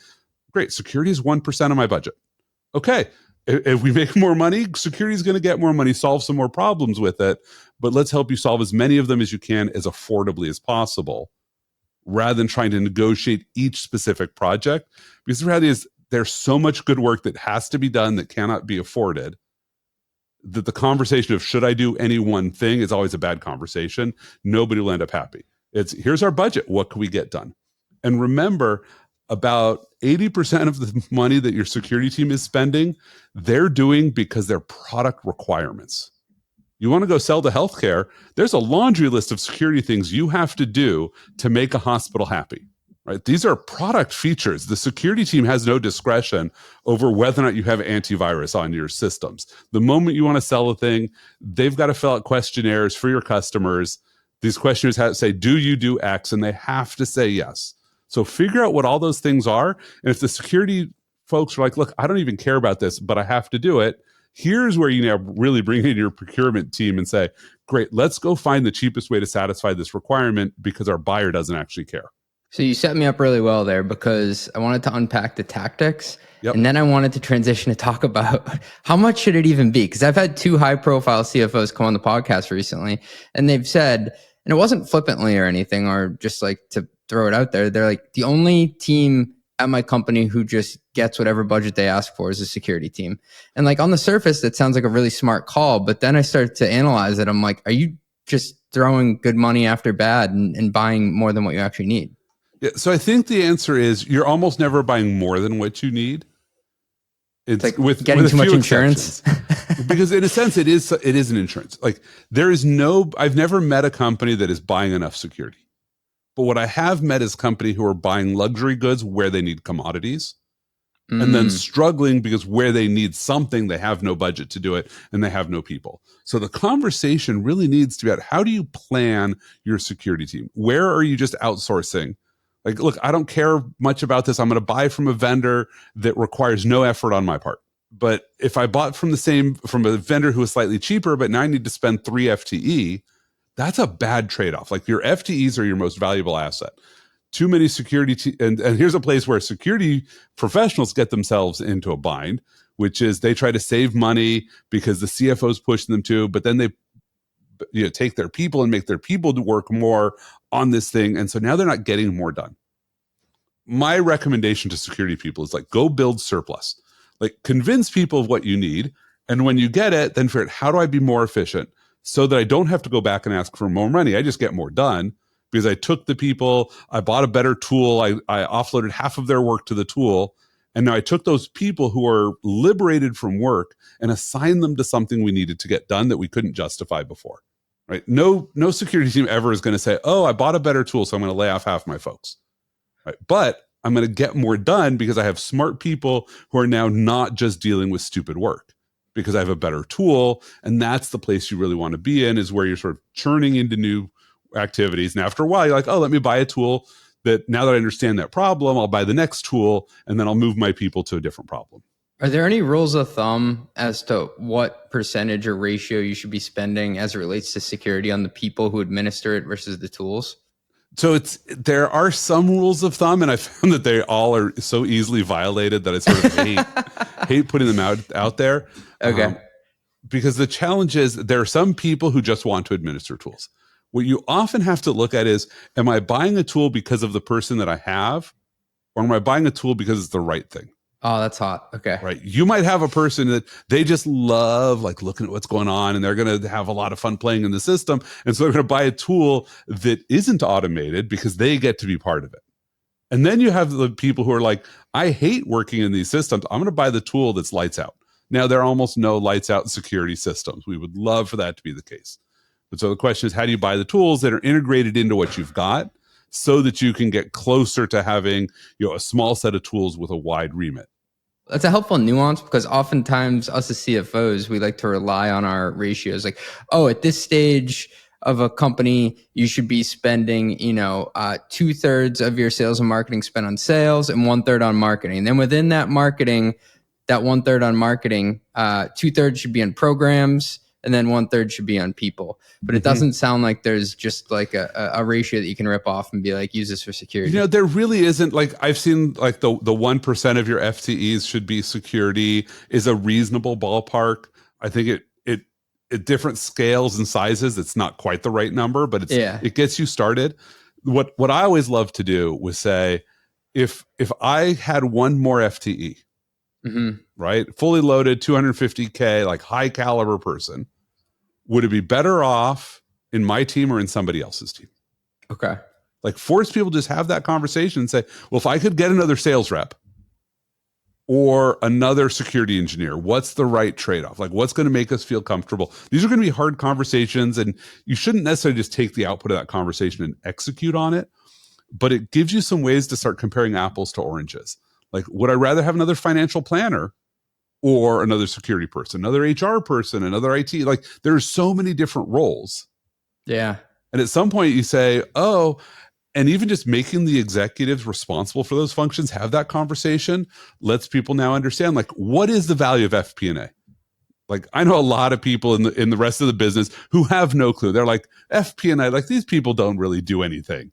great, security is 1% of my budget. Okay, if we make more money, security is going to get more money, solve some more problems with it, but let's help you solve as many of them as you can as affordably as possible, rather than trying to negotiate each specific project. Because the reality is, there's so much good work that has to be done that cannot be afforded, that the conversation of should I do any one thing is always a bad conversation. Nobody will end up happy. It's here's our budget. What can we get done? And remember, about 80% of the money that your security team is spending, they're doing because they're product requirements. You want to go sell to healthcare, there's a laundry list of security things you have to do to make a hospital happy. Right? These are product features. The security team has no discretion over whether or not you have antivirus on your systems. The moment you want to sell a thing, they've got to fill out questionnaires for your customers. These questionnaires have to say, do you do X? And they have to say yes. So figure out what all those things are. And if the security folks are like, look, I don't even care about this, but I have to do it. Here's where you now really bring in your procurement team and say, great, let's go find the cheapest way to satisfy this requirement because our buyer doesn't actually care. So you set me up really well there because I wanted to unpack the tactics. Yep. And then I wanted to transition to talk about how much should it even be? Because I've had 2 high-profile CFOs come on the podcast recently, and they've said, and it wasn't flippantly or anything or just like to throw it out there, they're like, the only team at my company who just gets whatever budget they ask for as a security team. And like on the surface, that sounds like a really smart call. But then I start to analyze it. I'm like, are you just throwing good money after bad and buying more than what you actually need? Yeah, so I think the answer is you're almost never buying more than what you need. It's like with getting too much insurance. Because in a sense, it is an insurance. Like I've never met a company that is buying enough security. But what I have met is company who are buying luxury goods where they need commodities and then struggling because where they need something, they have no budget to do it and they have no people. So the conversation really needs to be about how do you plan your security team? Where are you just outsourcing? Like, look, I don't care much about this. I'm going to buy from a vendor that requires no effort on my part. But if I bought from a vendor who is slightly cheaper, but now I need to spend 3 FTE, that's a bad trade-off. Like your FTEs are your most valuable asset. Too many security, and here's a place where security professionals get themselves into a bind, which is they try to save money because the CFOs push them to, but then they take their people and make their people to work more on this thing. And so now they're not getting more done. My recommendation to security people is like, go build surplus. Like convince people of what you need. And when you get it, then figure out how do I be more efficient so that I don't have to go back and ask for more money. I just get more done because I took the people, I bought a better tool, I offloaded half of their work to the tool. And now I took those people who are liberated from work and assigned them to something we needed to get done that we couldn't justify before. Right? No security team ever is going to say, oh, I bought a better tool, so I'm going to lay off half my folks. Right? But I'm going to get more done because I have smart people who are now not just dealing with stupid work because I have a better tool. And that's the place you really want to be in, is where you're sort of churning into new activities. And after a while, you're like, oh, let me buy a tool that now that I understand that problem, I'll buy the next tool and then I'll move my people to a different problem. Are there any rules of thumb as to what percentage or ratio you should be spending as it relates to security on the people who administer it versus the tools? So there are some rules of thumb, and I found that they all are so easily violated that I sort of hate putting them out there. Okay. Because the challenge is there are some people who just want to administer tools. What you often have to look at is, am I buying a tool because of the person that I have, or am I buying a tool because it's the right thing? Oh, that's hot. Okay. Right. You might have a person that they just love like looking at what's going on and they're going to have a lot of fun playing in the system. And so they're going to buy a tool that isn't automated because they get to be part of it. And then you have the people who are like, I hate working in these systems. I'm going to buy the tool that's lights out. Now, there are almost no lights out security systems. We would love for that to be the case. But so the question is, how do you buy the tools that are integrated into what you've got so that you can get closer to having, a small set of tools with a wide remit? That's a helpful nuance because oftentimes us as CFOs, we like to rely on our ratios. Like, oh, at this stage of a company, you should be spending, 2/3 of your sales and marketing spent on sales and 1/3 on marketing. And then within that marketing, that 1/3 on marketing, 2/3 should be on programs, and then 1/3 should be on people. But it doesn't sound like there's just like a ratio that you can rip off and be like, use this for security. There really isn't. Like I've seen like the 1% of your FTEs should be security is a reasonable ballpark. I think it at different scales and sizes, it's not quite the right number, but it gets you started. What I always love to do was say, if I had one more FTE, right, fully loaded, 250K, like high caliber person, would it be better off in my team or in somebody else's team? Okay. Like force people to just have that conversation and say, well, if I could get another sales rep or another security engineer, what's the right trade-off? Like what's going to make us feel comfortable? These are going to be hard conversations, and you shouldn't necessarily just take the output of that conversation and execute on it, but it gives you some ways to start comparing apples to oranges. Like, would I rather have another financial planner or another security person, another HR person, another IT? Like there are so many different roles. Yeah. And at some point you say, oh, and even just making the executives responsible for those functions have that conversation lets people now understand, like, what is the value of FP&A? Like, I know a lot of people in the rest of the business who have no clue. They're like, FP&A, like these people don't really do anything.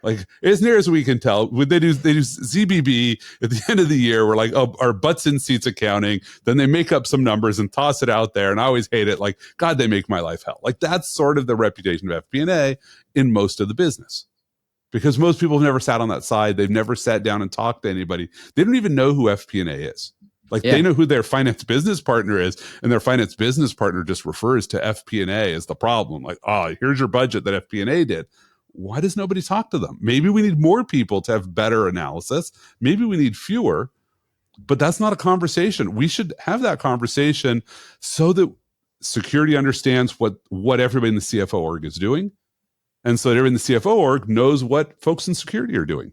Like, as near as we can tell, they do ZBB at the end of the year. We're like, oh, our butts in seats accounting. Then they make up some numbers and toss it out there. And I always hate it. Like, God, they make my life hell. Like, that's sort of the reputation of FP&A in most of the business. because most people have never sat on that side. They've never sat down and talked to anybody. They don't even know who FP&A is. Like they know who their finance business partner is, and their finance business partner just refers to FP&A as the problem. Like, oh, here's your budget that FP&A did. Why does nobody talk to them? Maybe we need more people to have better analysis. Maybe we need fewer, but that's not a conversation. We should have that conversation so that security understands what everybody in the CFO org is doing, and so that everybody in the CFO org knows what folks in security are doing.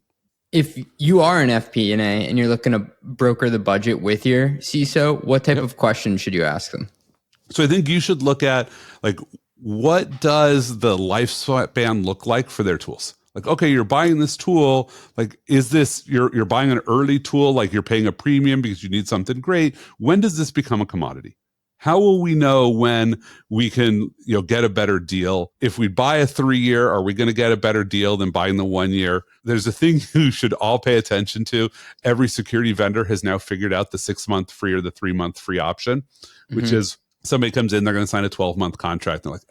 If you are an FP&A and you're looking to broker the budget with your CISO, what type of questions should you ask them? So I think you should look at, like, what does the lifespan look like for their tools? Like, okay, you're buying this tool. Like, is this, you're buying an early tool, like you're paying a premium because you need something great. When does this become a commodity? How will we know when we can, get a better deal? If we buy a 3-year, are we going to get a better deal than buying the 1 year? There's a thing you should all pay attention to. Every security vendor has now figured out the 6-month free or the 3-month free option, which is somebody comes in, they're going to sign a 12-month contract. They're like,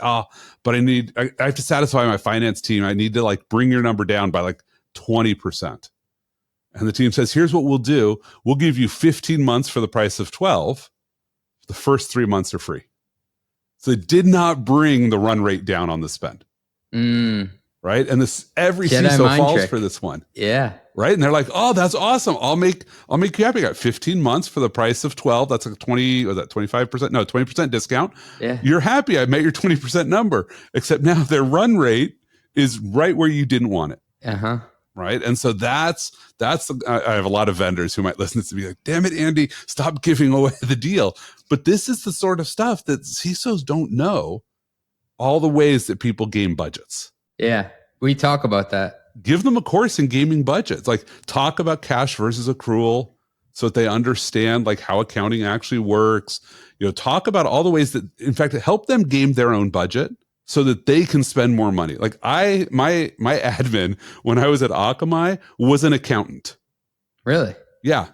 but I have to satisfy my finance team. I need to like bring your number down by like 20%. And the team says, here's what we'll do. We'll give you 15 months for the price of 12. The first 3 months are free. So it did not bring the run rate down on the spend. Right? And every CISO falls trick for this one. Yeah. Right? And they're like, oh, that's awesome. I'll make you happy. I got 15 months for the price of 12. That's like 25%? No, 20% discount. Yeah. You're happy. I met your 20% number. Except now their run rate is right where you didn't want it. Uh-huh. Right. And so I have a lot of vendors who might listen to me like, damn it, Andy, stop giving away the deal. But this is the sort of stuff that CISOs don't know, all the ways that people game budgets. Yeah. We talk about that. Give them a course in gaming budgets. Like, talk about cash versus accrual so that they understand like how accounting actually works. Talk about all the ways that, in fact, help them game their own budget so that they can spend more money. Like my admin when I was at Akamai was an accountant. Really? Yeah.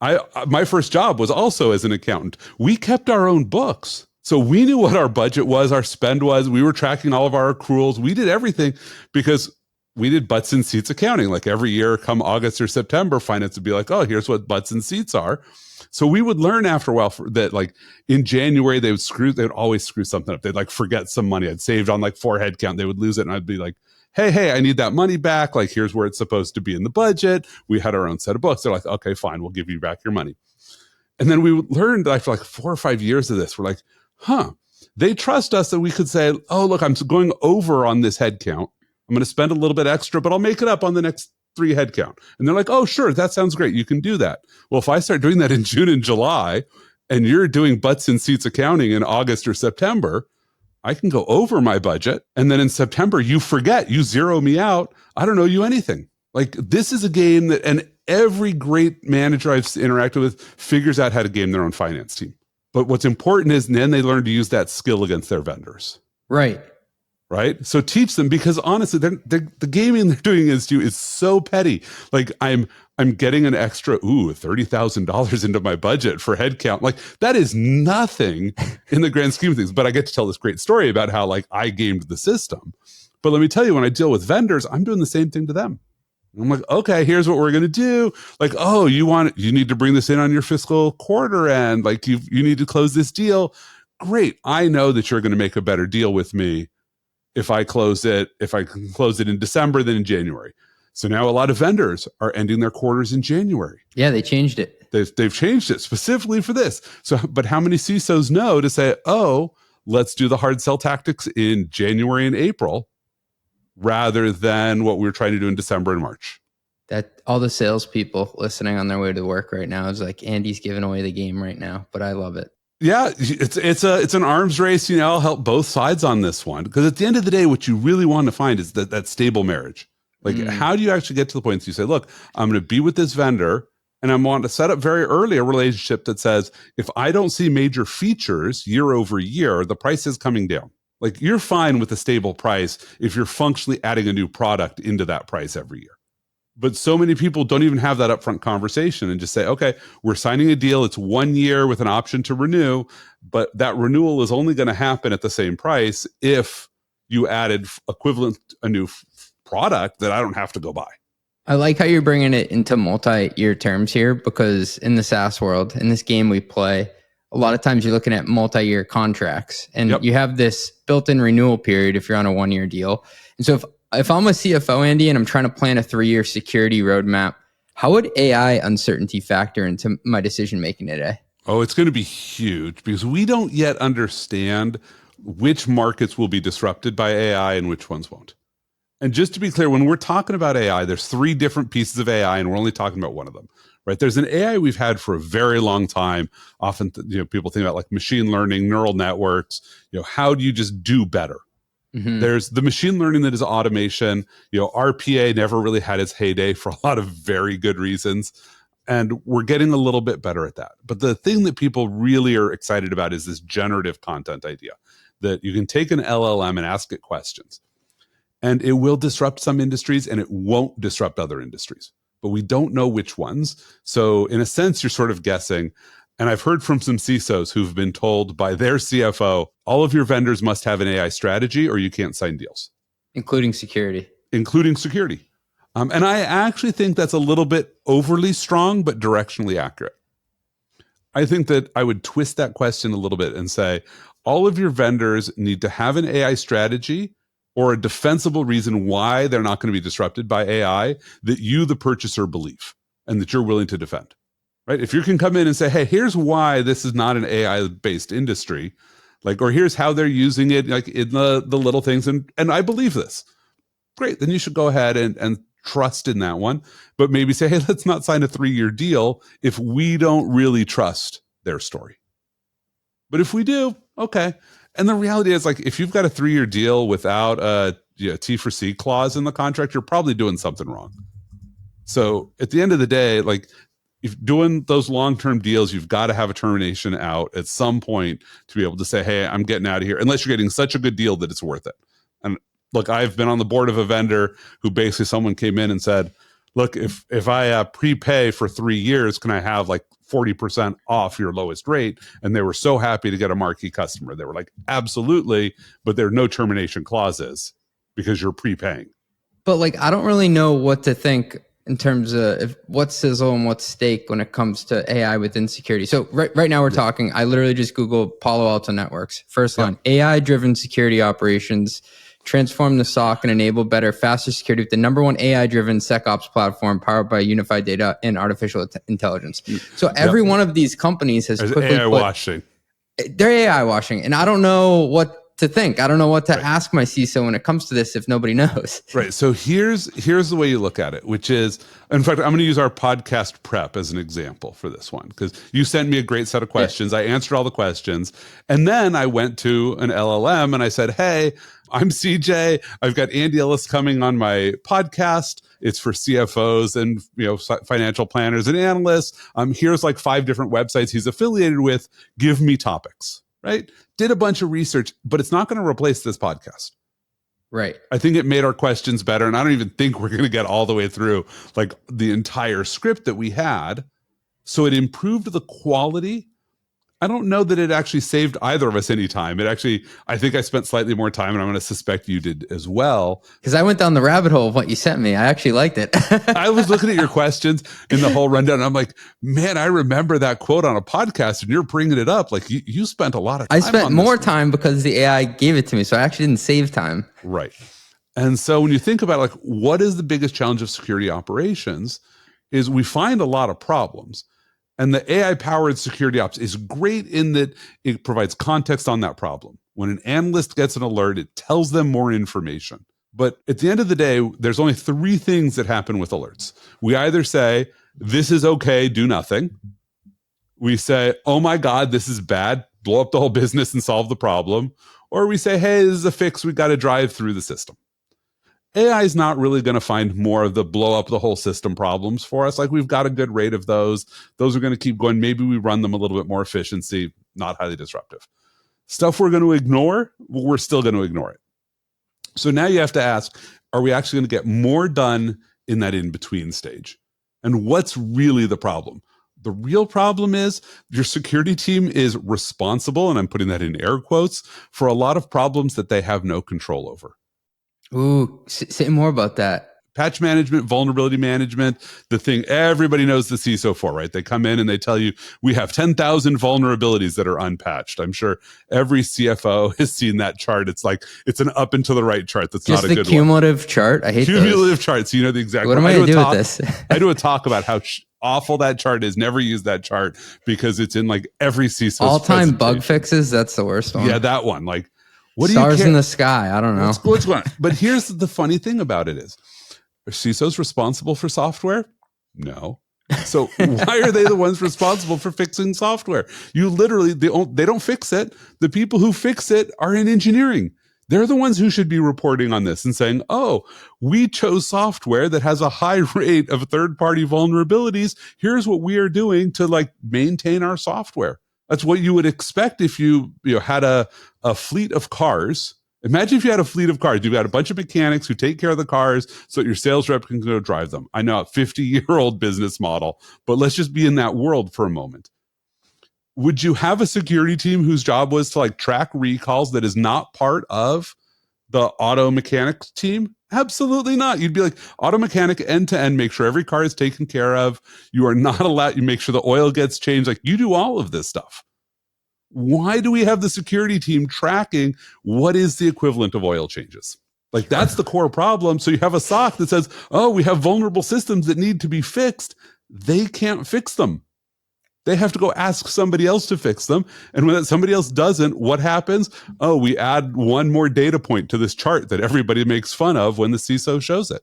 My first job was also as an accountant. We kept our own books. So we knew what our budget was, our spend was. We were tracking all of our accruals. We did everything because we did butts and seats accounting. Like every year come August or September, finance would be like, oh, here's what butts and seats are. So we would learn after a while that like in January, they would always screw something up. They'd like forget some money I'd saved on like 4 headcount. They would lose it. And I'd be like, hey, I need that money back. Like, here's where it's supposed to be in the budget. We had our own set of books. They're like, okay, fine. We'll give you back your money. And then we learned after like 4 or 5 years of this, we're like, they trust us that we could say, oh, look, I'm going over on this headcount. I'm going to spend a little bit extra, but I'll make it up on the next 3 headcount. And they're like, oh, sure, that sounds great. You can do that. Well, if I start doing that in June and July, and you're doing butts and seats accounting in August or September, I can go over my budget. And then in September, you forget, you zero me out. I don't owe you anything. Like, this is a game that, and every great manager I've interacted with figures out how to game their own finance team. But what's important is then they learn to use that skill against their vendors. Right. Right. So teach them, because honestly, the gaming they're doing is so petty. Like, I'm getting an extra, $30,000 into my budget for headcount. Like, that is nothing in the grand scheme of things. But I get to tell this great story about how like I gamed the system. But let me tell you, when I deal with vendors, I'm doing the same thing to them. I'm like, okay, here's what we're going to do. Like, oh, you need to bring this in on your fiscal quarter end. Like, you need to close this deal. Great. I know that you're going to make a better deal with me if I can close it in December than in January. So now a lot of vendors are ending their quarters in January. Yeah, they changed it. They've changed it specifically for this. So, but how many CISOs know to say, oh, let's do the hard sell tactics in January and April, rather than what we were trying to do in December and March? That all the salespeople listening on their way to work right now is like, Andy's giving away the game right now, but I love it. Yeah, it's an arms race. I'll help both sides on this one, because at the end of the day, what you really want to find is that stable marriage. Like, how do you actually get to the point that you say, look, I'm going to be with this vendor, and I want to set up very early a relationship that says, if I don't see major features year over year, the price is coming down. Like, you're fine with a stable price if you're functionally adding a new product into that price every year. But so many people don't even have that upfront conversation and just say, okay, we're signing a deal. It's 1 year with an option to renew, but that renewal is only going to happen at the same price if you added a new product that I don't have to go buy. I like how you're bringing it into multi-year terms here, because in the SaaS world, in this game we play, a lot of times you're looking at multi-year contracts, and you have this built-in renewal period if you're on a 1-year deal. And so if I'm a CFO, Andy, and I'm trying to plan a 3-year security roadmap, how would AI uncertainty factor into my decision-making today? Oh, it's going to be huge, because we don't yet understand which markets will be disrupted by AI and which ones won't. And just to be clear, when we're talking about AI, there's 3 different pieces of AI, and we're only talking about one of them, right? There's an AI we've had for a very long time. Often, people think about like machine learning, neural networks. How do you just do better? Mm-hmm. There's the machine learning that is automation. RPA never really had its heyday for a lot of very good reasons. And we're getting a little bit better at that. But the thing that people really are excited about is this generative content idea, that you can take an LLM and ask it questions. And it will disrupt some industries and it won't disrupt other industries. But we don't know which ones. So in a sense, you're sort of guessing. And I've heard from some CISOs who've been told by their CFO, all of your vendors must have an AI strategy or you can't sign deals. Including security. And I actually think that's a little bit overly strong, but directionally accurate. I think that I would twist that question a little bit and say, all of your vendors need to have an AI strategy or a defensible reason why they're not going to be disrupted by AI that you, the purchaser, believe and that you're willing to defend, right? If you can come in and say, hey, here's why this is not an AI-based industry, or here's how they're using it, in the little things, and I believe this, great, then you should go ahead and trust in that one, but maybe say, hey, let's not sign a 3-year deal if we don't really trust their story. But if we do, okay. And the reality is, if you've got a 3-year deal without a T for C clause in the contract, you're probably doing something wrong. So at the end of the day, if doing those long-term deals, you've got to have a termination out at some point to be able to say, hey, I'm getting out of here, unless you're getting such a good deal that it's worth it. And look, I've been on the board of a vendor who basically someone came in and said, look, if I prepay for 3 years, can I have 40% off your lowest rate? And they were so happy to get a marquee customer. They were like, absolutely, but there are no termination clauses because you're prepaying. But I don't really know what to think in terms of what's sizzle and what's steak when it comes to AI within security. So right now we're talking, I literally just Googled Palo Alto Networks. First line, AI-driven security operations transform the SOC and enable better, faster security with the #1 AI-driven SecOps platform powered by unified data and artificial intelligence. So every one of these companies has There's quickly AI washing. They're AI washing, and I don't know what to think. I don't know what to ask my CISO when it comes to this if nobody knows. Right. So here's the way you look at it, which is, in fact, I'm going to use our podcast prep as an example for this one, because you sent me a great set of questions. I answered all the questions. And then I went to an LLM and I said, hey, I'm CJ. I've got Andy Ellis coming on my podcast. It's for CFOs and financial planners and analysts. Here's 5 different websites he's affiliated with. Give me topics. Right? Did a bunch of research, but it's not going to replace this podcast. Right. I think it made our questions better. And I don't even think we're going to get all the way through the entire script that we had. So it improved the quality. I don't know that it actually saved either of us any time. I think I spent slightly more time, and I'm going to suspect you did as well. Because I went down the rabbit hole of what you sent me. I actually liked it. I was looking at your questions in the whole rundown, and I'm like, man, I remember that quote on a podcast, and you're bringing it up. You spent a lot of time. I spent more time because the AI gave it to me, so I actually didn't save time. Right. And so when you think about what is the biggest challenge of security operations, is we find a lot of problems. And the AI-powered security ops is great in that it provides context on that problem. When an analyst gets an alert, it tells them more information. But at the end of the day, there's only 3 things that happen with alerts. We either say, this is okay, do nothing. We say, oh my God, this is bad, blow up the whole business and solve the problem. Or we say, hey, this is a fix, we got to drive through the system. AI is not really going to find more of the blow up the whole system problems for us. We've got a good rate of those. Those are going to keep going. Maybe we run them a little bit more efficiency, not highly disruptive. Stuff we're going to ignore, we're still going to ignore it. So now you have to ask, are we actually going to get more done in that in-between stage? And what's really the problem? The real problem is your security team is responsible, and I'm putting that in air quotes, for a lot of problems that they have no control over. Ooh, say more about that. Patch management, vulnerability management, the thing everybody knows the CISO for, right? They come in and they tell you, we have 10,000 vulnerabilities that are unpatched. I'm sure every CFO has seen that chart. It's like, it's an up and to the right chart. That's Just not a good one. Just the cumulative chart. I hate cumulative those. Charts. So you know the exact. What am I going to do with this? I do a talk about how awful that chart is. Never use that chart because it's in like every CISO's all-time bug fixes. That's the worst one. Yeah, that one. Like, what Stars do you in the sky. I don't know. What's going on? But here's the funny thing about it is, are CISOs responsible for software? No. So why are they the ones responsible for fixing software? You literally, they don't fix it. The people who fix it are in engineering. They're the ones who should be reporting on this and saying, oh, we chose software that has a high rate of third-party vulnerabilities. Here's what we are doing to like maintain our software. That's what you would expect if you had a fleet of cars. Imagine if you had a fleet of cars. You've got a bunch of mechanics who take care of the cars so that your sales rep can go drive them. I know, a 50-year-old business model, but let's just be in that world for a moment. Would you have a security team whose job was to like track recalls that is not part of the auto mechanics team? Absolutely not. You'd be like, auto mechanic end to end, make sure every car is taken care of. You are not allowed, you make sure the oil gets changed. Like, you do all of this stuff. Why do we have the security team tracking what is the equivalent of oil changes? Like, that's the core problem. So you have a SOC that says, oh, we have vulnerable systems that need to be fixed. They can't fix them. They have to go ask somebody else to fix them. And when somebody else doesn't, what happens? Oh, we add one more data point to this chart that everybody makes fun of when the CISO shows it.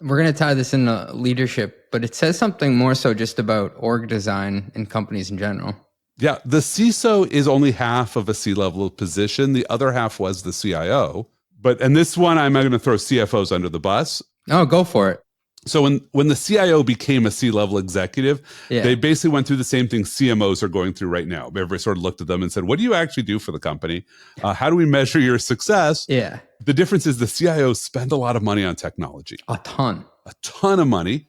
We're going to tie this into leadership, but it says something more so just about org design in companies in general. Yeah, the CISO is only half of a C-level position. The other half was the CIO. And this one, I'm going to throw CFOs under the bus. Oh, go for it. So when the CIO became a C-level executive, they basically went through the same thing CMOs are going through right now. Everybody sort of looked at them and said, what do you actually do for the company? How do we measure your success? Yeah. The difference is the CIOs spend a lot of money on technology. A ton of money.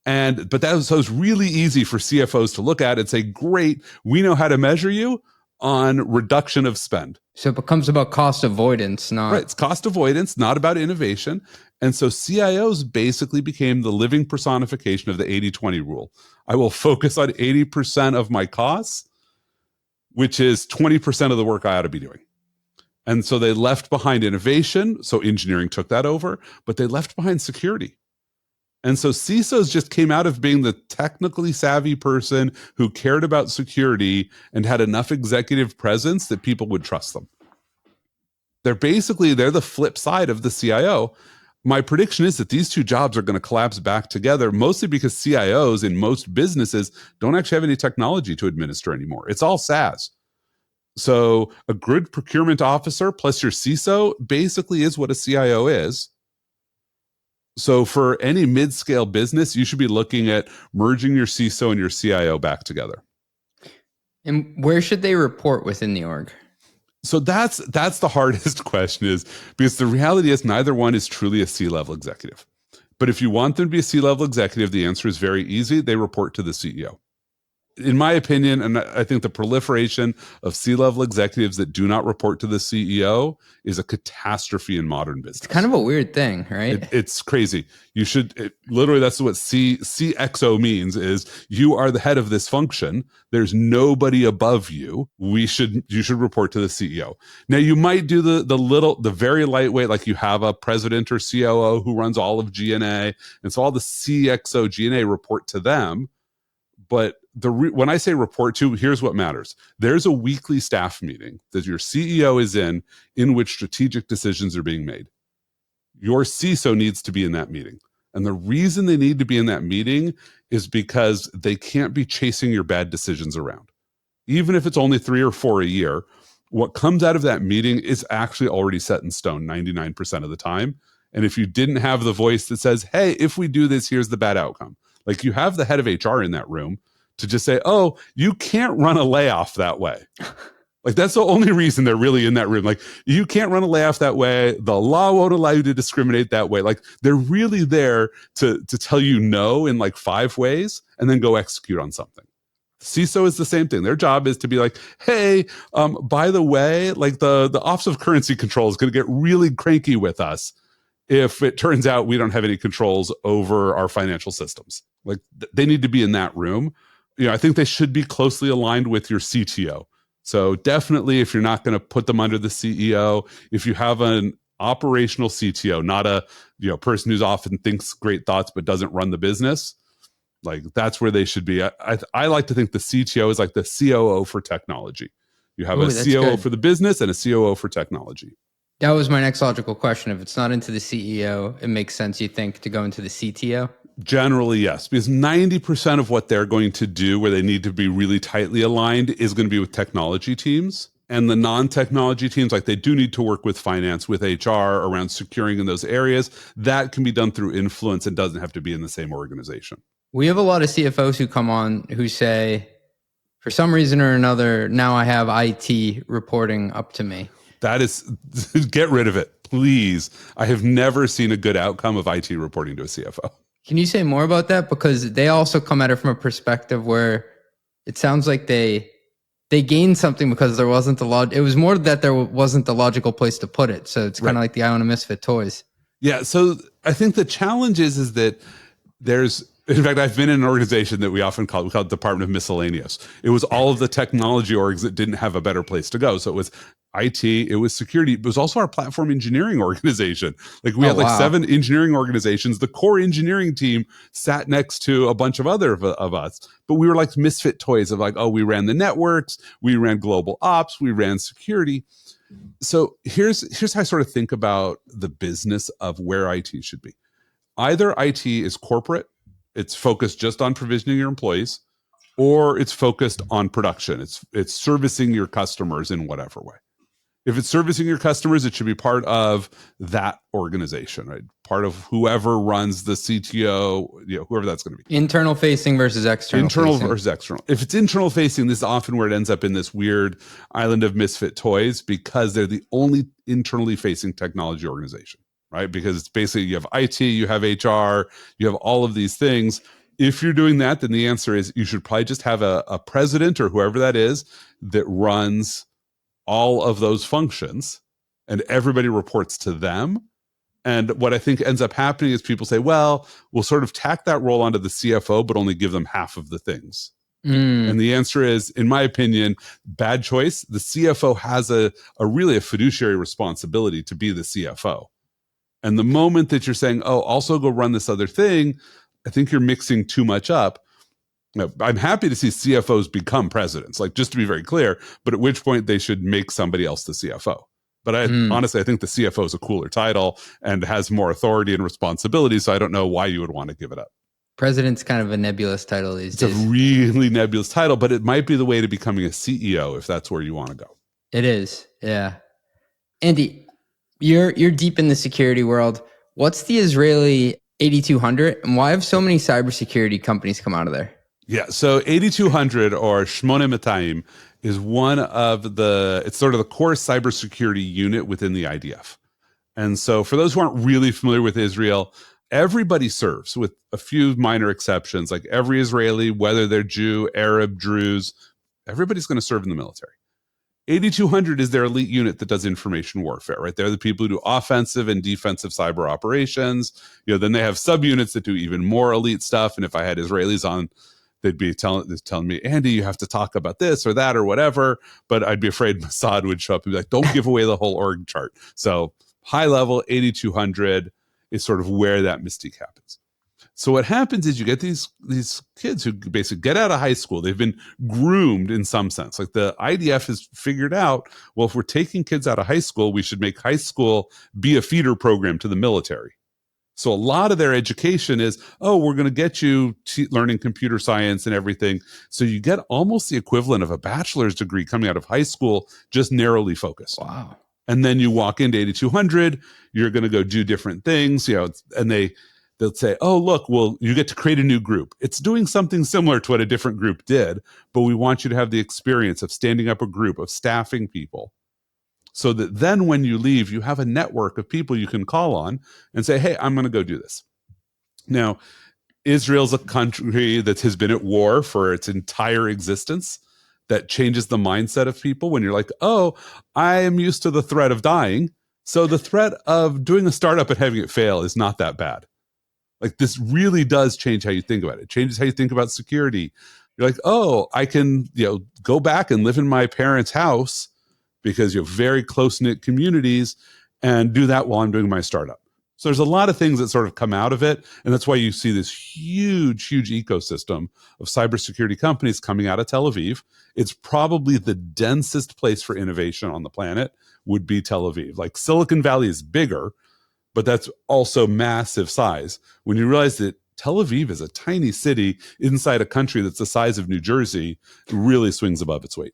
But that was really easy for CFOs to look at and say, great, we know how to measure you on reduction of spend. So it becomes about cost avoidance, not... Right, it's cost avoidance, not about innovation. And so CIOs basically became the living personification of the 80-20 rule. I will focus on 80% of my costs, which is 20% of the work I ought to be doing. And so they left behind innovation. So engineering took that over, but they left behind security. And so CISOs just came out of being the technically savvy person who cared about security and had enough executive presence that people would trust them. They're the flip side of the CIO. My prediction is that these two jobs are going to collapse back together, mostly because CIOs in most businesses don't actually have any technology to administer anymore. It's all SaaS. So a good procurement officer plus your CISO basically is what a CIO is. So for any mid-scale business, you should be looking at merging your CISO and your CIO back together. And where should they report within the org? So that's the hardest question, is because the reality is neither one is truly a C-level executive. But if you want them to be a C-level executive, the answer is very easy. They report to the CEO. In my opinion, and I think the proliferation of C-level executives that do not report to the CEO is a catastrophe in modern business. It's kind of a weird thing, right? It's crazy. Literally, that's what CXO means, is you are the head of this function. There's nobody above you. You should report to the CEO. Now, you might do the very lightweight, like you have a president or COO who runs all of G&A. And so all the CXO G&A report to them. But when I say report to, here's what matters. There's a weekly staff meeting that your CEO is in which strategic decisions are being made. Your CISO needs to be in that meeting. And the reason they need to be in that meeting is because they can't be chasing your bad decisions around. Even if it's only 3 or 4 a year, what comes out of that meeting is actually already set in stone 99% of the time. And if you didn't have the voice that says, hey, if we do this, here's the bad outcome. Like, you have the head of HR in that room to just say, oh, you can't run a layoff that way. Like, that's the only reason they're really in that room. Like, you can't run a layoff that way. The law won't allow you to discriminate that way. Like, they're really there to tell you no in like 5 ways and then go execute on something. CISO is the same thing. Their job is to be like, hey, by the way, like the Office of Currency Control is going to get really cranky with us. if it turns out we don't have any controls over our financial systems. Like they need to be in that room. I think they should be closely aligned with your CTO. So definitely, if you're not going to put them under the CEO, if you have an operational CTO, not a person who's often thinks great thoughts but doesn't run the business, like that's where they should be. I like to think the CTO is like the COO for technology. You have a COO for the business and a COO for technology. That was my next logical question. If it's not into the CEO, it makes sense, you think, to go into the CTO? Generally, yes, because 90% of what they're going to do where they need to be really tightly aligned is going to be with technology teams. And the non-technology teams, like they do need to work with finance, with HR around securing in those areas. That can be done through influence and doesn't have to be in the same organization. We have a lot of CFOs who come on who say, for some reason or another, now I have IT reporting up to me. That is, get rid of it, please. I have never seen a good outcome of IT reporting to a CFO. Can you say more about that? Because they also come at it from a perspective where it sounds like they gained something because there wasn't it was more that there wasn't the logical place to put it. So it's kind of like the Island of Misfit Toys. Yeah. So I think the challenge is that in fact, I've been in an organization that we call it Department of Miscellaneous. It was all of the technology orgs that didn't have a better place to go. So it was IT, it was security. It was also our platform engineering organization. Like we had 7 engineering organizations. The core engineering team sat next to a bunch of other of us, but we were like misfit toys of like, oh, we ran the networks, we ran global ops, we ran security. So here's how I sort of think about the business of where IT should be. Either IT is corporate, it's focused just on provisioning your employees, or it's focused on production. It's servicing your customers in whatever way. If it's servicing your customers, it should be part of that organization, right? Part of whoever runs the CTO, whoever that's going to be. Internal facing versus external. Internal versus external. If it's internal facing, this is often where it ends up in this weird island of misfit toys because they're the only internally facing technology organization, right? Because it's basically you have IT, you have HR, you have all of these things. If you're doing that, then the answer is you should probably just have a president or whoever that is that runs all of those functions and everybody reports to them. And what I think ends up happening is people say, well, we'll sort of tack that role onto the CFO, but only give them half of the things. And the answer is, in my opinion, bad choice. The CFO has a really a fiduciary responsibility to be the CFO. And the moment that you're saying, oh, also go run this other thing, I think you're mixing too much up. Now, I'm happy to see CFOs become presidents, like just to be very clear, but at which point they should make somebody else the CFO. But honestly, I think the CFO is a cooler title and has more authority and responsibility, so I don't know why you would want to give it up. President's kind of a nebulous title these days. It's a really nebulous title, but it might be the way to becoming a CEO if that's where you want to go. It is, yeah. Andy, you're deep in the security world. What's the Israeli 8200 and why have so many cybersecurity companies come out of there? Yeah, so 8200 or Shmone Matayim is one of it's sort of the core cybersecurity unit within the IDF. And so for those who aren't really familiar with Israel, everybody serves with a few minor exceptions, like every Israeli, whether they're Jew, Arab, Druze, everybody's going to serve in the military. 8200 is their elite unit that does information warfare, right? They're the people who do offensive and defensive cyber operations. Then they have subunits that do even more elite stuff. And if I had Israelis on, they'd be telling me, Andy, you have to talk about this or that or whatever. But I'd be afraid Mossad would show up and be like, don't give away the whole org chart. So high level 8200 is sort of where that mystique happens. So what happens is you get these kids who basically get out of high school. They've been groomed in some sense. Like the IDF has figured out, well, if we're taking kids out of high school, we should make high school be a feeder program to the military. So a lot of their education is, oh, we're going to get you learning computer science and everything. So you get almost the equivalent of a bachelor's degree coming out of high school, just narrowly focused. Wow. And then you walk into 8200, you're going to go do different things, and they'll say, oh, look, well, you get to create a new group. It's doing something similar to what a different group did, but we want you to have the experience of standing up a group, of staffing people, so that then when you leave, you have a network of people you can call on and say, hey, I'm going to go do this. Now, Israel's a country that has been at war for its entire existence. That changes the mindset of people when you're like, oh, I am used to the threat of dying, So the threat of doing a startup and having it fail is not that bad. Like, this really does change how you think about it. It changes how you think about security. You're like, oh, I can, go back and live in my parents' house because you have very close-knit communities and do that while I'm doing my startup. So there's a lot of things that sort of come out of it. And that's why you see this huge, huge ecosystem of cybersecurity companies coming out of Tel Aviv. It's probably the densest place for innovation on the planet would be Tel Aviv. Like, Silicon Valley is bigger, but that's also massive size. When you realize that Tel Aviv is a tiny city inside a country that's the size of New Jersey, it really swings above its weight.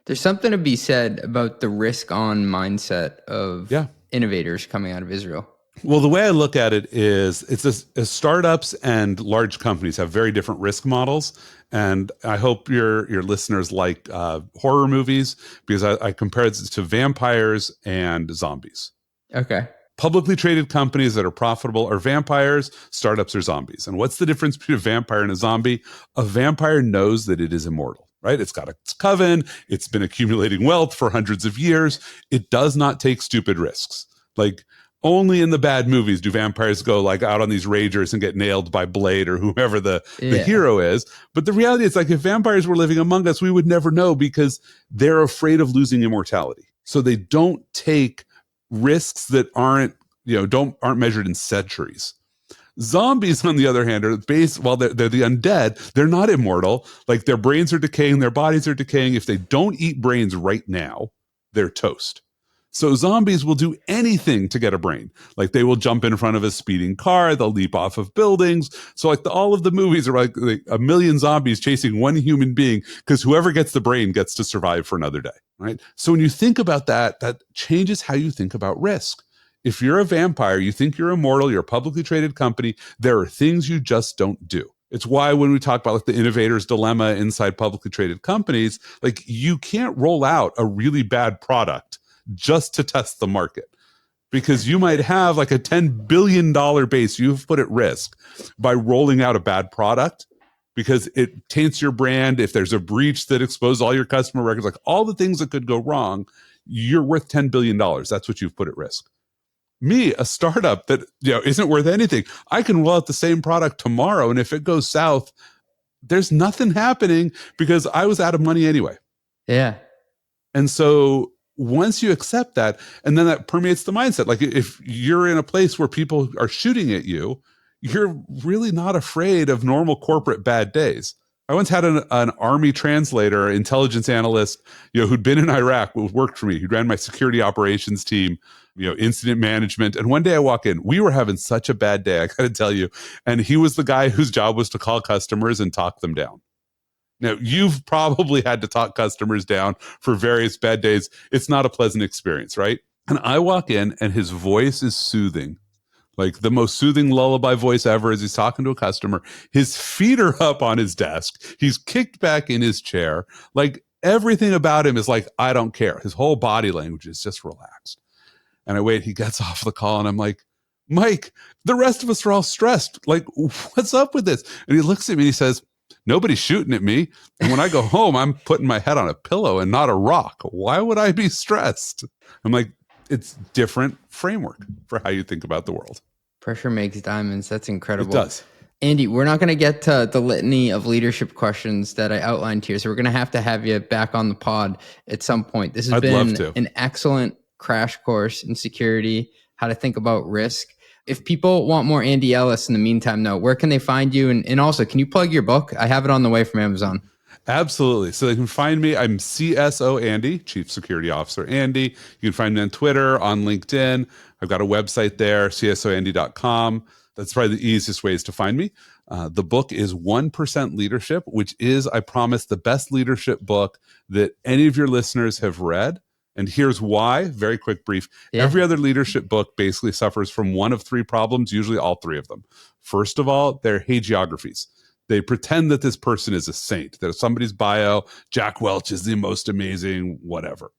There's something to be said about the risk-on mindset of innovators coming out of Israel. Well, the way I look at it is as startups and large companies have very different risk models. And I hope your listeners like horror movies, because I compare it to vampires and zombies. Okay. Publicly traded companies that are profitable are vampires, startups are zombies. And what's the difference between a vampire and a zombie? A vampire knows that it is immortal, right? It's got a coven. It's been accumulating wealth for hundreds of years. It does not take stupid risks. Like, only in the bad movies do vampires go like out on these ragers and get nailed by Blade or whoever the hero is. But the reality is, like, if vampires were living among us, we would never know because they're afraid of losing immortality. So they don't take risks that aren't measured in centuries. Zombies, on the other hand, are while they're the undead, they're not immortal. Like, their brains are decaying, their bodies are decaying. If they don't eat brains right now, they're toast. So zombies will do anything to get a brain. Like, they will jump in front of a speeding car. They'll leap off of buildings. So like all of the movies are like a million zombies chasing one human being because whoever gets the brain gets to survive for another day, right? So when you think about that, that changes how you think about risk. If you're a vampire, you think you're immortal, you're a publicly traded company, there are things you just don't do. It's why when we talk about like the innovator's dilemma inside publicly traded companies, like, you can't roll out a really bad product just to test the market, because you might have like a $10 billion base you've put at risk by rolling out a bad product because it taints your brand. If there's a breach that exposes all your customer records, like all the things that could go wrong, you're worth $10 billion. That's what you've put at risk. Me, a startup that isn't worth anything, I can roll out the same product tomorrow, and if it goes south, there's nothing happening because I was out of money anyway. Yeah. And so once you accept that, and then that permeates the mindset. Like, if you're in a place where people are shooting at you, you're really not afraid of normal corporate bad days. I once had an army translator, intelligence analyst, who'd been in Iraq, who worked for me. He ran my security operations team, incident management. And one day I walk in, we were having such a bad day, I got to tell you. And he was the guy whose job was to call customers and talk them down. Now, you've probably had to talk customers down for various bad days. It's not a pleasant experience, right? And I walk in and his voice is soothing, like the most soothing lullaby voice ever as he's talking to a customer. His feet are up on his desk. He's kicked back in his chair. Like, everything about him is like, I don't care. His whole body language is just relaxed. And I wait, he gets off the call and I'm like, Mike, the rest of us are all stressed. Like, what's up with this? And he looks at me and he says, nobody's shooting at me. And when I go home, I'm putting my head on a pillow and not a rock. Why would I be stressed? I'm like, it's different framework for how you think about the world. Pressure makes diamonds. That's incredible. It does. Andy, we're not going to get to the litany of leadership questions that I outlined here. So we're going to have you back on the pod at some point. This has been an excellent crash course in security, how to think about risk. If people want more Andy Ellis in the meantime, though, where can they find you? And also, can you plug your book? I have it on the way from Amazon. Absolutely. So they can find me. I'm CSO Andy, Chief Security Officer Andy. You can find me on Twitter, on LinkedIn. I've got a website there, csoandy.com. That's probably the easiest ways to find me. The book is 1% Leadership, which is, I promise, the best leadership book that any of your listeners have read. And here's why. Very quick brief. Yeah. Every other leadership book basically suffers from one of three problems, usually all three of them. First of all, they're hagiographies. They pretend that this person is a saint, that somebody's bio, Jack Welch is the most amazing, whatever.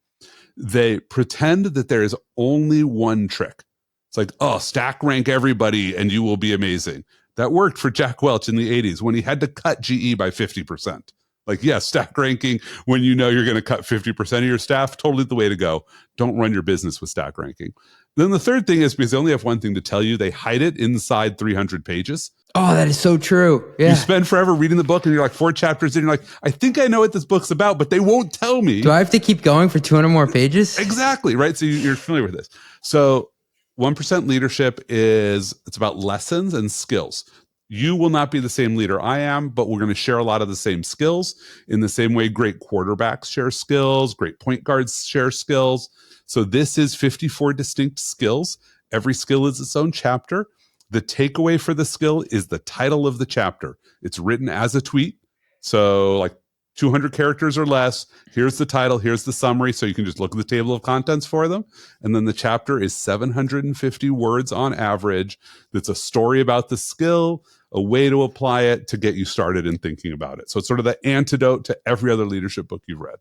They pretend that there is only one trick. It's like, oh, stack rank everybody and you will be amazing. That worked for Jack Welch in the 80s when he had to cut GE by 50%. Like, yeah, stack ranking when you know you're going to cut 50% of your staff, totally the way to go. Don't run your business with stack ranking. Then the third thing is because they only have one thing to tell you, they hide it inside 300 pages. Oh, that is so true. Yeah. You spend forever reading the book and you're like 4 chapters in, you're like, I think I know what this book's about, but they won't tell me. Do I have to keep going for 200 more pages? Exactly, right? So you're familiar with this. So 1% leadership it's about lessons and skills. You will not be the same leader I am, but we're going to share a lot of the same skills. In the same way, great quarterbacks share skills, great point guards share skills. So this is 54 distinct skills. Every skill is its own chapter. The takeaway for the skill is the title of the chapter. It's written as a tweet. So like 200 characters or less. Here's the title. Here's the summary. So you can just look at the table of contents for them. And then the chapter is 750 words on average. That's a story about the skill, a way to apply it to get you started in thinking about it. So it's sort of the antidote to every other leadership book you've read.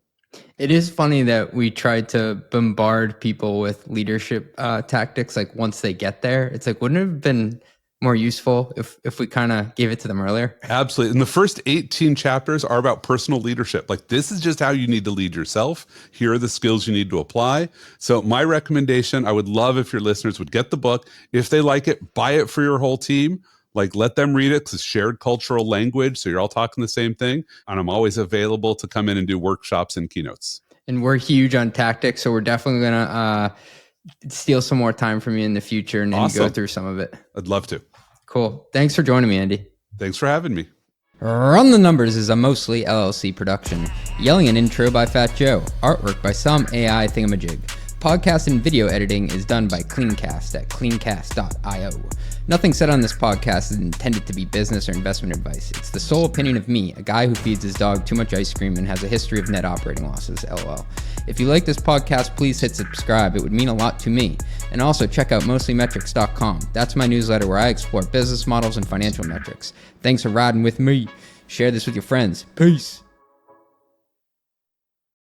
It is funny that we tried to bombard people with leadership tactics. Like once they get there, it's like, wouldn't it have been more useful if we kind of gave it to them earlier? Absolutely. And the first 18 chapters are about personal leadership. Like this is just how you need to lead yourself. Here are the skills you need to apply. So my recommendation, I would love if your listeners would get the book. If they like it, buy it for your whole team. Like let them read it because it's shared cultural language. So you're all talking the same thing. And I'm always available to come in and do workshops and keynotes. And we're huge on tactics. So we're definitely going to steal some more time from you in the future and Awesome. go through some of it. I'd love to. Cool. Thanks for joining me, Andy. Thanks for having me. Run the Numbers is a mostly LLC production. Yelling an intro by Fat Joe. Artwork by some AI thingamajig. Podcast and video editing is done by Cleancast at cleancast.io. Nothing said on this podcast is intended to be business or investment advice. It's the sole opinion of me, a guy who feeds his dog too much ice cream and has a history of net operating losses, LOL. If you like this podcast, please hit subscribe. It would mean a lot to me. And also check out mostlymetrics.com. That's my newsletter where I explore business models and financial metrics. Thanks for riding with me. Share this with your friends. Peace.